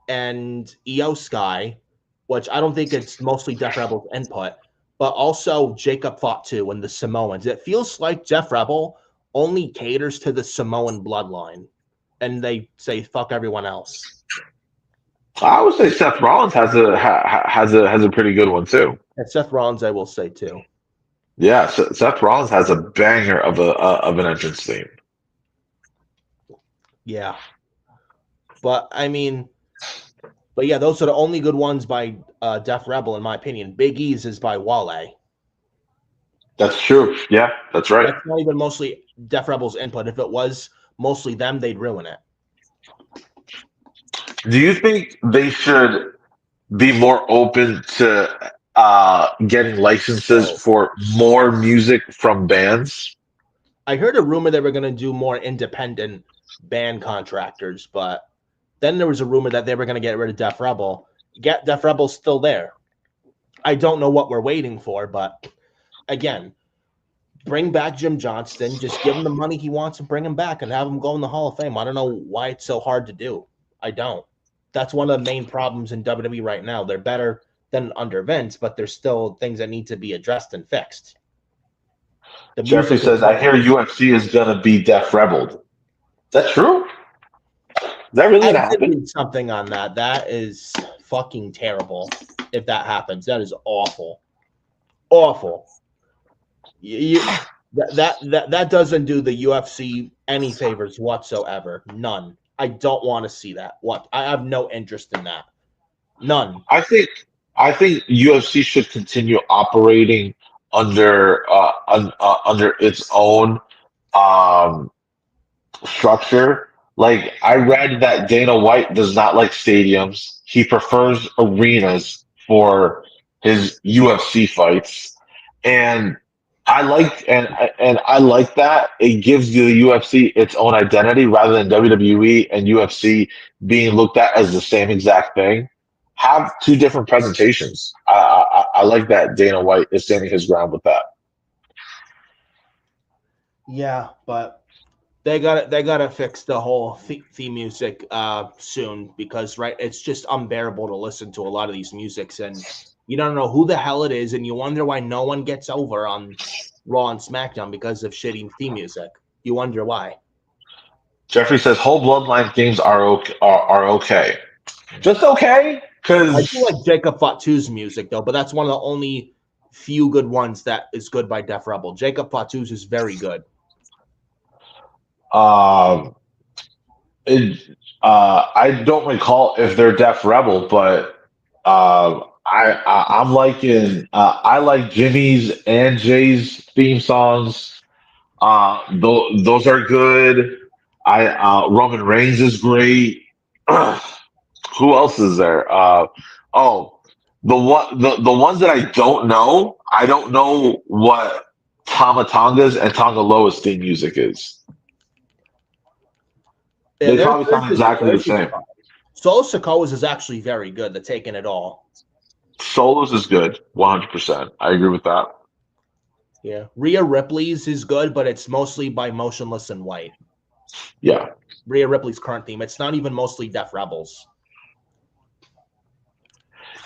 and Io Sky, which I don't think it's mostly Def Rebel's input, but also Jacob Fatu and the Samoans. It feels like Def Rebel only caters to the Samoan bloodline, and they say fuck everyone else. I would say Seth Rollins has a pretty good one too. And Seth Rollins, I will say too. Yeah, Seth Rollins has a banger of an entrance theme. Yeah, but I mean, but yeah, those are the only good ones by Def Rebel, in my opinion. Big E's is by Wale. That's true. Yeah, that's right. That's not even mostly Def Rebel's input. If it was mostly them, they'd ruin it. Do you think they should be more open to getting licenses So for more music from bands? I heard a rumor they were going to do more independent band contractors, but then there was a rumor that they were going to get rid of Def Rebel. Get Def Rebel's still there. I don't know what we're waiting for, but again, bring back Jim Johnston. Just give him the money he wants and bring him back and have him go in the Hall of Fame. I don't know why it's so hard to do. I don't. That's one of the main problems in WWE right now. They're better than under Vince, but there's still things that need to be addressed and fixed. The Jeffrey music is says, "I hear UFC is gonna be Def Rebel." Is that true? Is that really I gonna did happen? read something on that. That is fucking terrible. If that happens, that is awful. Awful. You, that doesn't do the UFC any favors whatsoever. None. I don't want to see that. What? I have no interest in that. None. I think I think UFC should continue operating under its own um, structure. Like I read that Dana White does not like stadiums. He prefers arenas for his UFC fights, and I like that. It gives the UFC its own identity rather than WWE and UFC being looked at as the same exact thing. Have two different presentations. I like that Dana White is standing his ground with that. Yeah, but they gotta fix the whole theme music soon because it's just unbearable to listen to a lot of these musics and you don't know who the hell it is and you wonder why no one gets over on Raw and SmackDown because of shitty theme music. You wonder why. Jeffrey says whole bloodline themes are okay. Just okay? I do Because like Jacob Fatu's music though, but that's one of the only few good ones that is good by Def Rebel. Jacob Fatu's is very good. um, I don't recall if they're Def Rebel, but I'm liking I like Jimmy's and Jay's theme songs. Those are good. I Roman Reigns is great. Who else is there? Oh, the ones that I don't know. I don't know what Tama Tonga's and Tonga Loa's theme music is. Yeah, They probably sound exactly the theirs is same. fun. Solo Sokoa's is actually very good. The Taking It All. Solos is good, 100%. I agree with that. Yeah. Rhea Ripley's is good, but it's mostly by Motionless in White. Yeah, Rhea Ripley's current theme. It's not even mostly Def Rebels.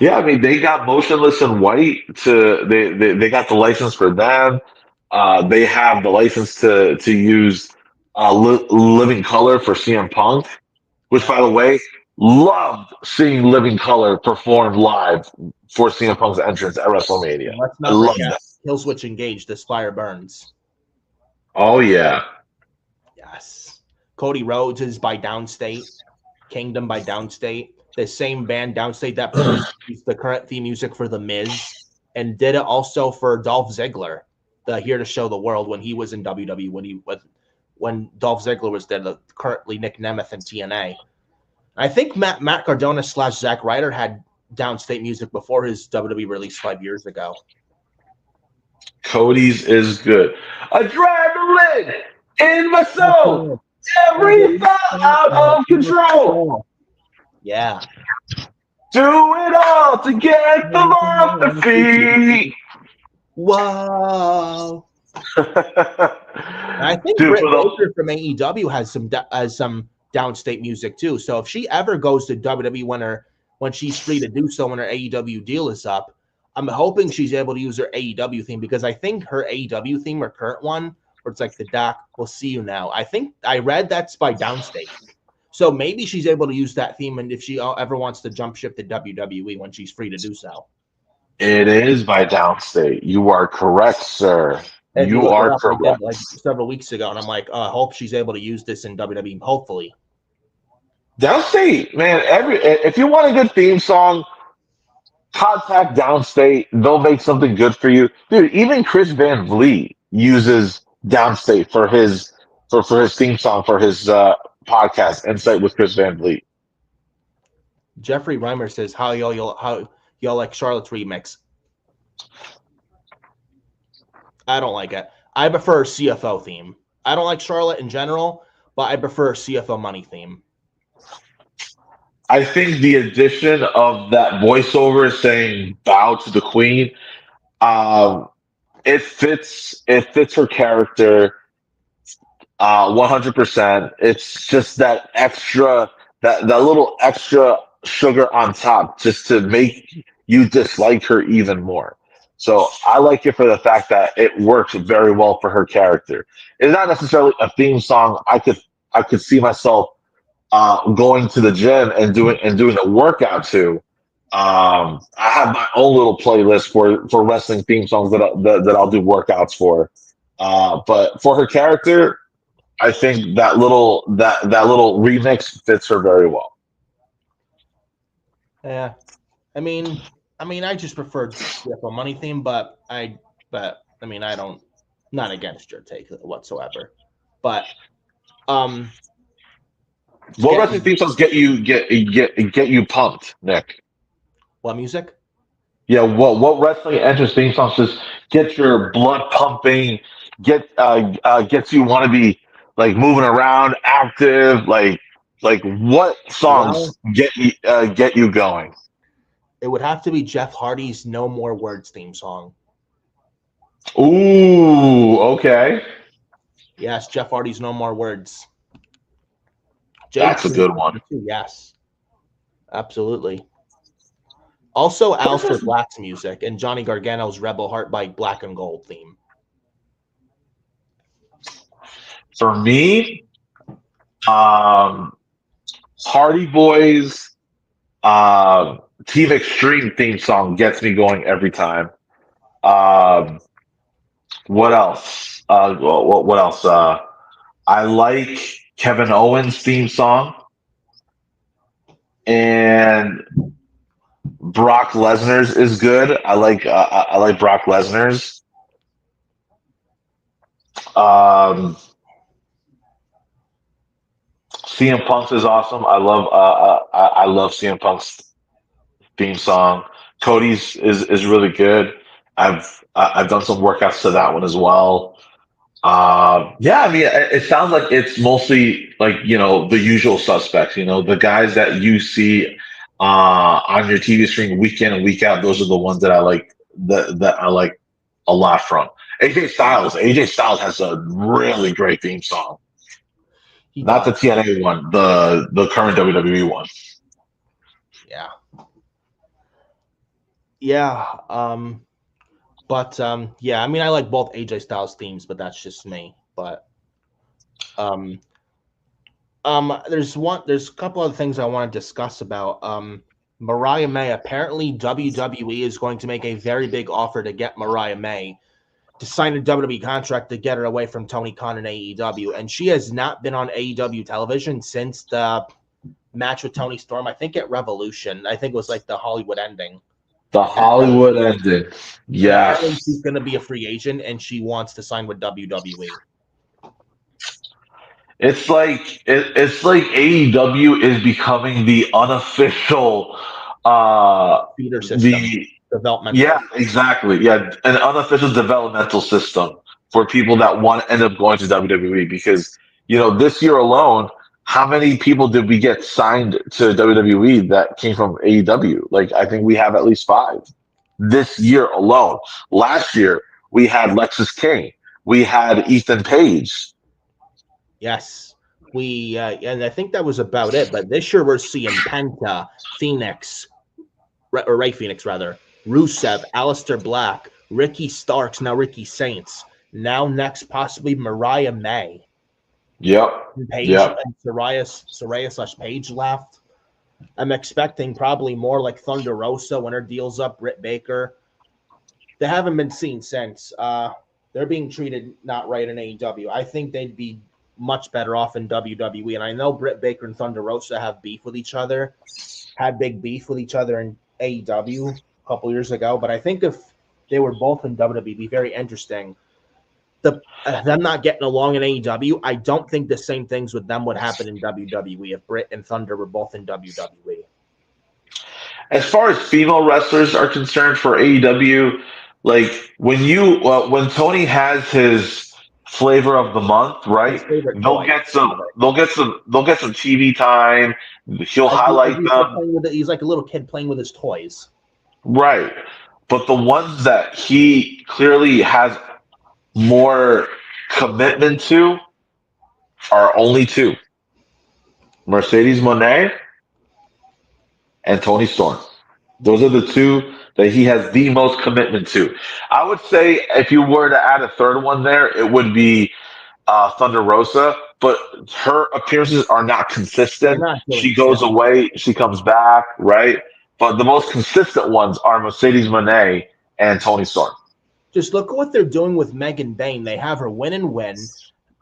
yeah. I mean, they got Motionless in White to they got the license for them. They have the license to use Living Color for CM Punk, which, Yeah. by the way, loved seeing Living Color perform live for CM Punk's entrance at WrestleMania. And let's I not love forget that. Killswitch Engage, This Fire Burns. Oh yeah, Yes. Cody Rhodes is by Downstate. Kingdom by Downstate. The same band Downstate that produced the current theme music for The Miz and did it also for Dolph Ziggler, the Here to Show the World when he was in WWE when Dolph Ziggler was there, currently Nick Nemeth in TNA. I think Matt Cardona / Zack Ryder had Downstate music before his WWE release 5 years ago. Cody's is good. Adrenaline in my soul. Every thought out of control. Yeah. Do it all to get them off their feet. Whoa. I think Dude, Britt for the Baker from AEW has some downstate music too. So if she ever goes to WWE when she's free to do so when her AEW deal is up, I'm hoping she's able to use her AEW theme because I think her AEW theme, her current one, where it's like the doc, we'll see you now. I think I read that's by Downstate. So maybe she's able to use that theme, and if she ever wants to jump ship to WWE when she's free to do so. it is by Downstate. You are correct, sir. If you You look it are up, I did correct. like several weeks ago, and I'm like, I hope she's able to use this in WWE. Hopefully, Downstate, man. If you want a good theme song, contact Downstate. They'll make something good for you, dude. Even Chris Van Vliet uses Downstate for his theme song for his podcast, Insight with Chris Van Vliet. Jeffrey Reimer says how y'all like Charlotte's remix. I don't like it. I prefer CFO theme. I don't like Charlotte in general, but I prefer CFO money theme. I think the addition of that voiceover saying "bow to the queen," um, it fits her character 100%. It's just that little extra sugar on top just to make you dislike her even more. So I like it for the fact that it works very well for her character. It's not necessarily a theme song I could see myself going to the gym and doing a workout to, I have my own little playlist for wrestling theme songs that I'll do workouts for. But for her character, I think that little remix fits her very well. Yeah, I mean, I just prefer CFO Money theme, but I mean, I don't, not against your take whatsoever. But um, What wrestling getting theme songs get you pumped, Nick? what music? Yeah, what wrestling entrance theme songs just get your blood pumping, gets you want to be like moving around, active, like what Well, songs get you going? it would have to be Jeff Hardy's "No More Words" theme song. Ooh, okay, Yes, Jeff Hardy's "No More Words." Jade that's a good sings one. it too. Yes, absolutely. Also, Aleister Black's music and Johnny Gargano's "Rebel Heart" by Black and Gold theme. For me, um, Hardy Boys, Team Extreme theme song gets me going every time. Um, what else? What else? I like Kevin Owens' theme song and Brock Lesnar's is good. I like Brock Lesnar's. Um, CM Punk's is awesome. I love CM Punk's theme song. Cody's is really good. I've done some workouts to that one as well. Yeah, I mean, it sounds like it's mostly like, the usual suspects, the guys that you see on your TV screen week in and week out. Those are the ones that I like a lot from. AJ Styles has a really great theme song. He Not the does. TNA one, the current WWE one. Yeah. Yeah. But yeah, I mean, I like both AJ Styles themes, but that's just me. But um, there's a couple other things I want to discuss about. Mariah May. Apparently, WWE is going to make a very big offer to get Mariah May to sign a WWE contract to get her away from Tony Khan and AEW, and she has not been on AEW television since the match with Tony Storm. I think at Revolution. I think it was like the Hollywood ending The at Hollywood Revolution. ending. And apparently she's Yes. going to be a free agent and she wants to sign with WWE. It's like AEW is becoming the unofficial uh Feeder system, the yeah, developmental. exactly. Yeah, an unofficial developmental system for people that want to end up going to WWE because this year alone, how many people did we get signed to WWE that came from AEW? Like I think we have at least five this year alone. Last year we had Lexus King, we had Ethan Page. Yes. And I think that was about it. But this year we're seeing Penta, Phoenix, or Ray Phoenix rather, Rusev, Aleister Black, Ricky Starks, now Ricky Saints. Now next possibly Mariah May. Yep. And Paige Yep. and Saraya slash Paige left. I'm expecting probably more like Thunder Rosa when her deal's up, Britt Baker. They haven't been seen since. They're being treated not right in AEW. I think they'd be much better off in WWE. And I know Britt Baker and Thunder Rosa have beef with each other, had big beef with each other in AEW a couple years ago. But I think if they were both in WWE, it'd be very interesting. Them not getting along in AEW, I don't think the same things with them would happen in WWE if Britt and Thunder were both in WWE. As far as female wrestlers are concerned for AEW, like when Tony has his flavor of the month, His right? favorite toy. They'll get some TV time. He'll As highlight he's like them, playing with it, he's like a little kid playing with his toys. right? But the ones that he clearly has more commitment to are only two: Mercedes Moné and Tony Storm. Those are the two that he has the most commitment to. I would say if you were to add a third one there, it would be Thunder Rosa, but her appearances are not They're consistent. not doing She shit. goes away, she comes back, right? but the most consistent ones are Mercedes Moné and Tony Storm. Just look at what they're doing with Megan Bayne. They have her win and win,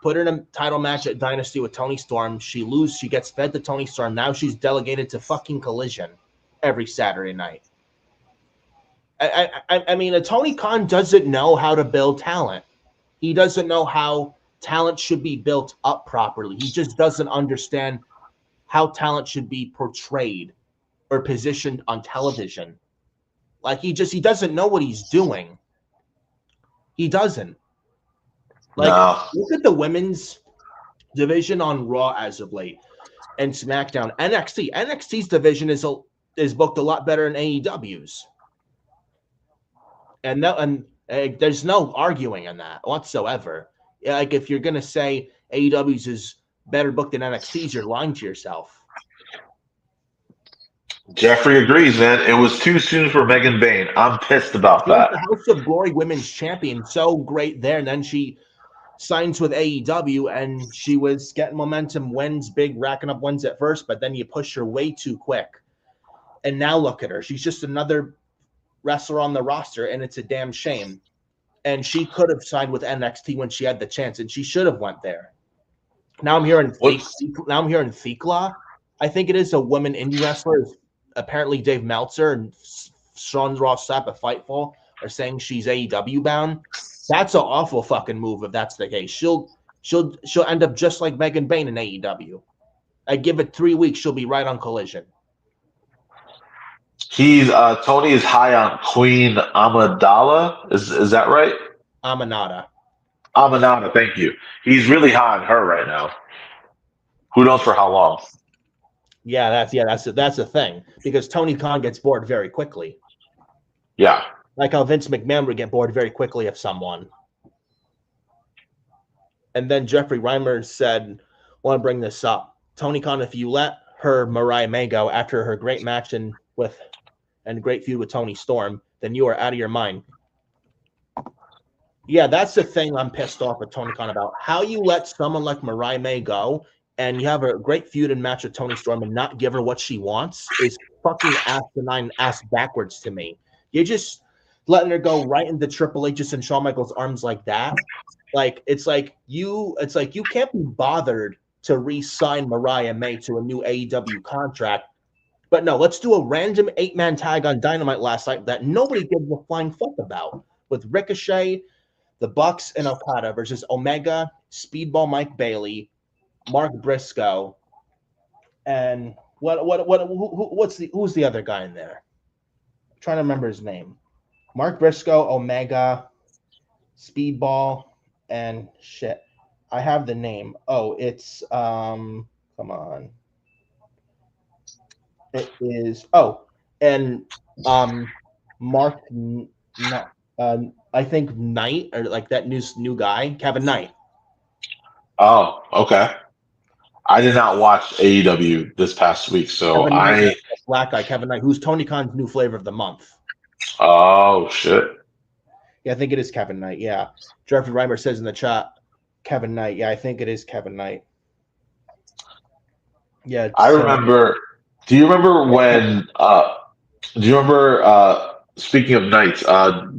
put her in a title match at Dynasty with Tony Storm. She loses, she gets fed to Tony Storm. Now she's delegated to fucking Collision every Saturday night. I mean, a Tony Khan doesn't know how to build talent. He doesn't know how talent should be built up properly. He just doesn't understand how talent should be portrayed or positioned on television. Like he doesn't know what he's doing. He doesn't. Like, No. look at the women's division on Raw as of late and SmackDown. NXT's division is booked a lot better than AEW's. And there's no arguing on that whatsoever. Like, if you're gonna say AEW's is better booked than NXT's, you're lying to yourself. Jeffrey agrees, man. It was too soon for Megan Bayne. I'm pissed about She was that. the House of Glory Women's Champion, so great there, and then she signs with AEW, and she was getting momentum, wins big, racking up wins at first, but then you push her way too quick. And now look at her. She's just another wrestler on the roster, and it's a damn shame. And she could have signed with NXT when she had the chance, and she should have went there. Now I'm hearing Thekla. I think it is a woman indie wrestler. Apparently Dave Meltzer and Sean Ross Sapp at Fightful are saying she's AEW bound. That's an awful fucking move if that's the case. She'll end up just like Megan Bayne in AEW. I give it 3 weeks, she'll be right on Collision. Tony is high on Queen Amidala. Is that right? Aminata. Aminata, thank you. He's really high on her right now. Who knows for how long? Yeah, that's the thing. Because Tony Khan gets bored very quickly. Yeah. Like how Vince McMahon would get bored very quickly of someone. And then Jeffrey Reimer said, I want to bring this up. Tony Khan, if you let her Mariah May go after her great match and great feud with Tony Storm, then you are out of your mind. Yeah, that's the thing I'm pissed off with Tony Khan about. How you let someone like Mariah May go and you have a great feud and match with Tony Storm and not give her what she wants is fucking asinine, ass backwards to me. You're just letting her go right into Triple H's and Shawn Michaels' arms like that. It's like you can't be bothered to re-sign Mariah May to a new AEW contract. But no, let's do a random 8-man tag on Dynamite last night that nobody gives a flying fuck about with Ricochet, the Bucks, and Okada versus Omega, Speedball Mike Bailey, Mark Briscoe, and who's the other guy in there? I'm trying to remember his name. Mark Briscoe, Omega, Speedball, and shit. I have the name. Oh, it's come on. It is Mark I think Knight or like that new guy, Kevin Knight. Oh, okay. I did not watch AEW this past week, so Black guy, Kevin Knight, who's Tony Khan's new flavor of the month. Oh shit. Yeah, I think it is Kevin Knight. Yeah. Jeffrey Reimer says in the chat, Kevin Knight. Yeah, I think it is Kevin Knight. Yeah. I remember. Do you remember when? Do you remember? Speaking of Knights,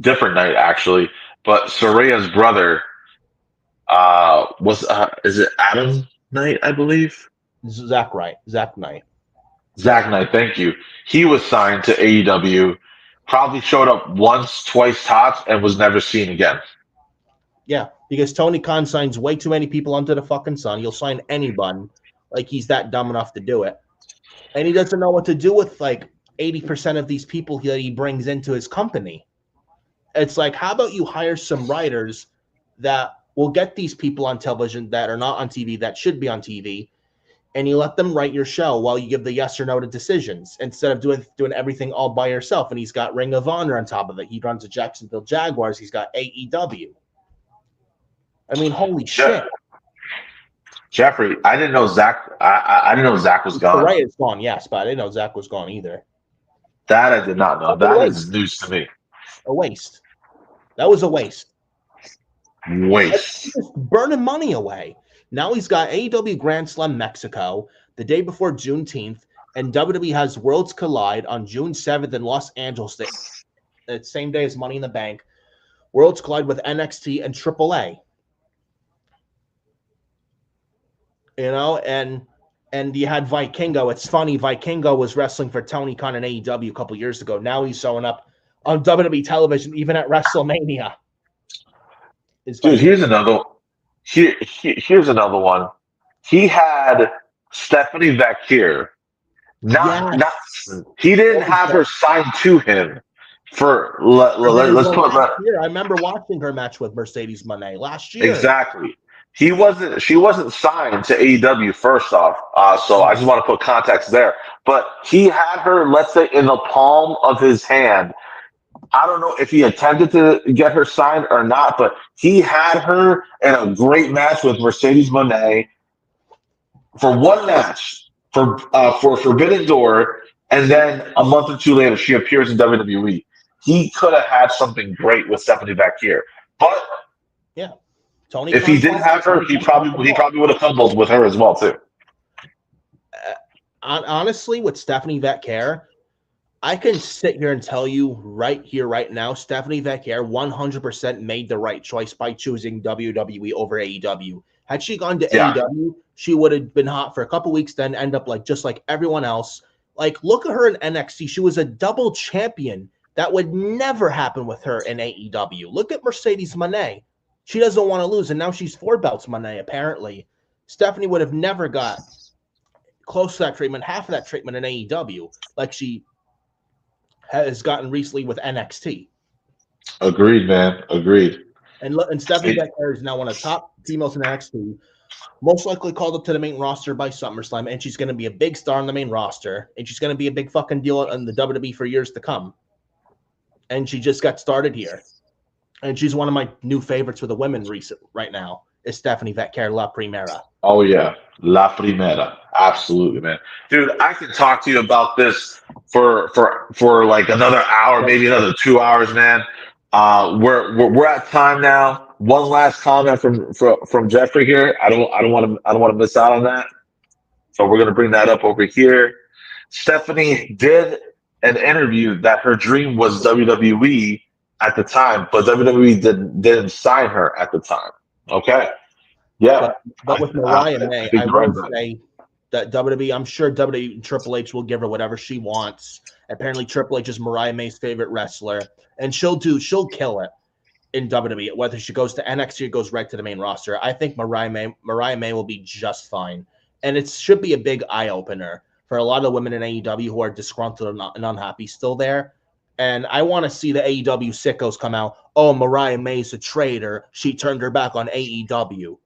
different Knight actually, but Soraya's brother is it Adam Knight? I believe. Zach Knight. Zach Knight. Thank you. He was signed to AEW. Probably showed up once, twice tops, and was never seen again. Yeah, because Tony Khan signs way too many people under the fucking sun. He'll sign anyone, like he's that dumb enough to do it. And he doesn't know what to do with like 80% of these people that he brings into his company. It's like, how about you hire some writers that will get these people on television that are not on TV, that should be on TV, and you let them write your show while you give the yes or no to decisions instead of doing everything all by yourself. And he's got Ring of Honor on top of it. He runs the Jacksonville Jaguars. He's got AEW. I mean, holy shit. Jeffrey, I didn't know Zach. I didn't know Zach was gone. Right, it's gone. Yes, but I didn't know Zach was gone either. That I did not know. That is news to me. A waste. That was a waste. Waste. Just burning money away. Now he's got AEW Grand Slam Mexico the day before Juneteenth, And WWE has Worlds Collide on June 7th in Los Angeles, the same day as Money in the Bank. Worlds Collide with NXT and AAA. You know, and you had Vikingo. It's funny, Vikingo was wrestling for Tony Khan and AEW a couple years ago. Now he's showing up on WWE television, even at WrestleMania. Dude, here's another one. He had Stephanie Vacquier. Not Yes. he didn't have her signed to him for let's put Last year, I remember watching her match with Mercedes Moné last year. exactly. She wasn't signed to AEW first off. So I just want to put context there. But he had her, let's say, in the palm of his hand. I don't know if he attempted to get her signed or not, but he had her in a great match with Mercedes Moné for one match for Forbidden Door, and then a month or two later she appears in WWE. He could have had something great with Stephanie Vacquier, but yeah, Tony. If he didn't have her, he probably would have fumbled with her as well too. Honestly, with Stephanie Vacquier, I can sit here and tell you right here, right now, Stephanie Vacquier 100% made the right choice by choosing WWE over AEW. Had she gone to AEW, she would have been hot for a couple weeks, then end up just like everyone else. Like, look at her in NXT. She was a double champion. That would never happen with her in AEW. Look at Mercedes Moné. She doesn't want to lose, and now she's 4 belts Moné, apparently. Stephanie would have never got close to that treatment, half of that treatment in AEW, like she has gotten recently with NXT. Agreed, man. Agreed. And Stephanie Vacquier is now one of the top females in NXT, most likely called up to the main roster by SummerSlam, and she's going to be a big star on the main roster, and she's going to be a big fucking deal in the WWE for years to come. And she just got started here. And she's one of my new favorites for the women right now is Stephanie Vacquier, La Primera. Oh, yeah. La Primera. Absolutely, man. Dude, I can talk to you about this for like another hour, maybe another 2 hours, man. We're at time now. One last comment from Jeffrey here. I don't want to miss out on that. So we're gonna bring that up over here. Stephanie did an interview that her dream was WWE at the time, but WWE didn't sign her at the time. Okay. Yeah. But with Mariah May, I will say that WWE, I'm sure WWE and Triple H will give her whatever she wants. Apparently, Triple H is Mariah May's favorite wrestler, and she'll kill it in WWE. Whether she goes to NXT or goes right to the main roster, I think Mariah May will be just fine, and it should be a big eye opener for a lot of women in AEW who are disgruntled and unhappy still there. And I want to see the AEW sickos come out. Oh, Mariah May's a traitor. She turned her back on AEW.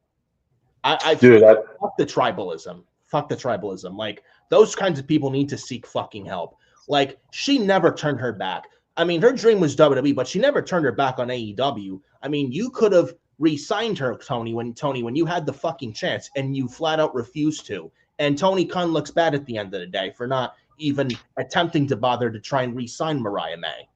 Fuck the tribalism. Fuck the tribalism. Like, those kinds of people need to seek fucking help. Like, she never turned her back. I mean, her dream was WWE, but she never turned her back on AEW. I mean, you could have re-signed her, Tony, when you had the fucking chance, and you flat out refused to. And Tony Khan looks bad at the end of the day for not even attempting to bother to try and re-sign Mariah May.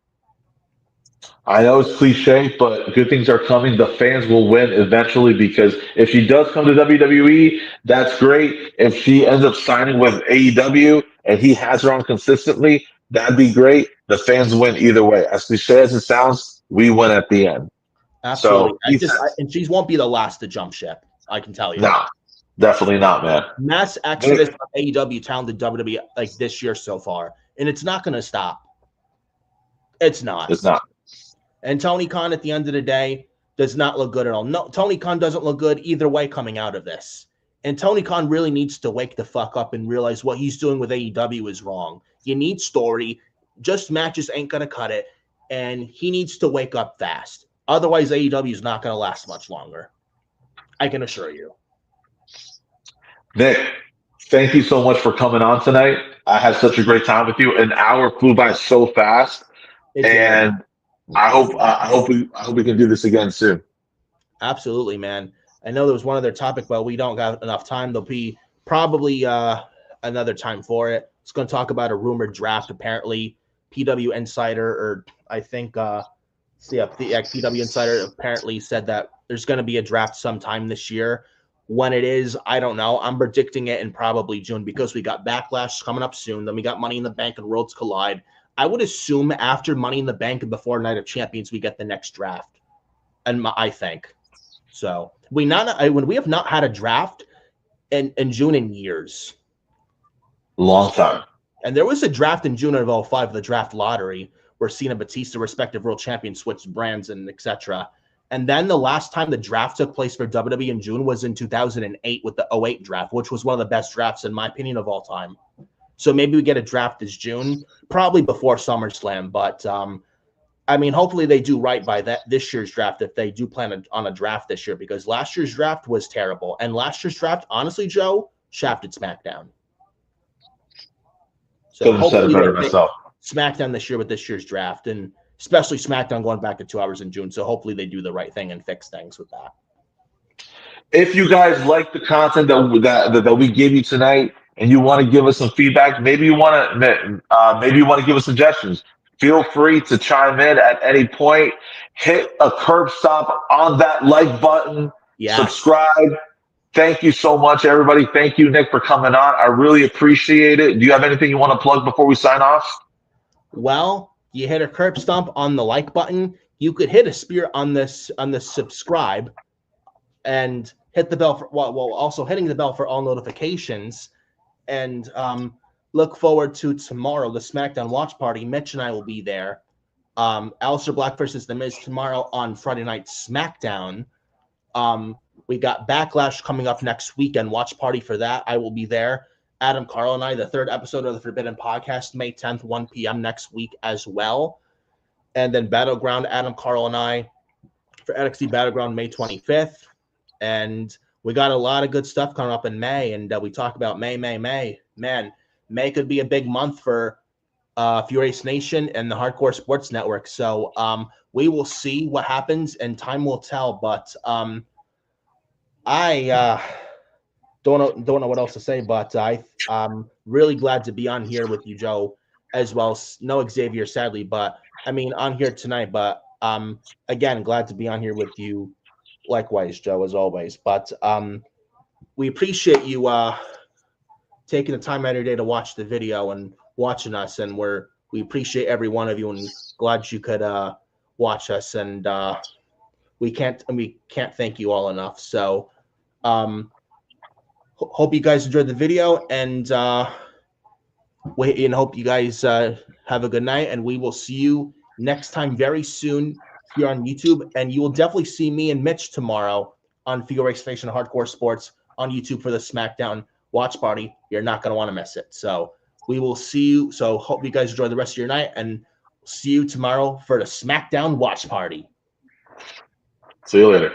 I know it's cliche, but good things are coming. The fans will win eventually because if she does come to WWE, that's great. If she ends up signing with AEW and he has her on consistently, that'd be great. The fans win either way. As cliche as it sounds, we win at the end. Absolutely. And she won't be the last to jump ship. I can tell you. No, definitely not, man. Mass exodus of AEW talent to WWE like this year so far, and it's not going to stop. It's not. It's not. And Tony Khan, at the end of the day, does not look good at all. No, Tony Khan doesn't look good either way coming out of this. And Tony Khan really needs to wake the fuck up and realize what he's doing with AEW is wrong. You need story. Just matches ain't going to cut it. And he needs to wake up fast. Otherwise, AEW is not going to last much longer. I can assure you. Nick, thank you so much for coming on tonight. I had such a great time with you. An hour flew by so fast. And I hope we can do this again soon. Absolutely, man. I know there was one other topic, but we don't have enough time. There'll be probably another time for it. It's going to talk about a rumored draft. Apparently, PW Insider, or I think, PW Insider apparently said that there's going to be a draft sometime this year. When it is, I don't know. I'm predicting it in probably June because we got Backlash coming up soon. Then we got Money in the Bank and Worlds Collide. I would assume after Money in the Bank and before Night of Champions, we get the next draft. And I think so. We have not had a draft in June in years. Long time. And there was a draft in June of 2005, the draft lottery, where Cena and Batista, respective world champions, switched brands and etc. And then the last time the draft took place for WWE in June was in 2008 with the 2008 draft, which was one of the best drafts, in my opinion, of all time. So maybe we get a draft this June, probably before SummerSlam. But I mean, hopefully they do right by this year's draft if they do plan on a draft this year, because last year's draft was terrible. And last year's draft, honestly, Joe, shafted SmackDown. So Couldn't have said it better myself. SmackDown this year with this year's draft, and especially SmackDown going back to 2 hours in June. So hopefully they do the right thing and fix things with that. If you guys like the content that we gave you tonight, and you want to give us some feedback, maybe you want to give us suggestions. Feel free to chime in at any point. Hit a curb stop on that like button. Yeah. Subscribe. Thank you so much, everybody. Thank you, Nick, for coming on. I really appreciate it. Do you have anything you want to plug before we sign off? Well, you hit a curb stomp on the like button. You could hit a spear on this subscribe, and hit the bell while also hitting the bell for all notifications. And look forward to tomorrow, the SmackDown Watch Party. Mitch and I will be there. Aleister Black versus The Miz tomorrow on Friday Night SmackDown. We got Backlash coming up next weekend. Watch party for that. I will be there. Adam, Carl, and I, the 3rd episode of the Forbidden Podcast, May 10th, 1 p.m. next week as well. And then Battleground, Adam, Carl, and I for NXT Battleground, May 25th. And we got a lot of good stuff coming up in May. And we talk about May. Man, May could be a big month for Furious Nation and the Hardcore Sports Network. So we will see what happens, and time will tell. But I don't know what else to say, but I'm really glad to be on here with you, Joe, as well. No Xavier, sadly, but I mean on here tonight. But again, glad to be on here with you. Likewise, Joe, as always. But we appreciate you taking the time out of your day to watch the video and watching us, and we appreciate every one of you, and glad you could watch us. And we can't thank you all enough. So hope you guys enjoyed the video, and hope you guys have a good night, and we will see you next time very soon here on YouTube. And you will definitely see me and Mitch tomorrow on Furious Nation Hardcore Sports on YouTube for the SmackDown Watch Party. You're not going to want to miss it. So we will see you. So hope you guys enjoy the rest of your night, and see you tomorrow for the SmackDown Watch Party. See you later.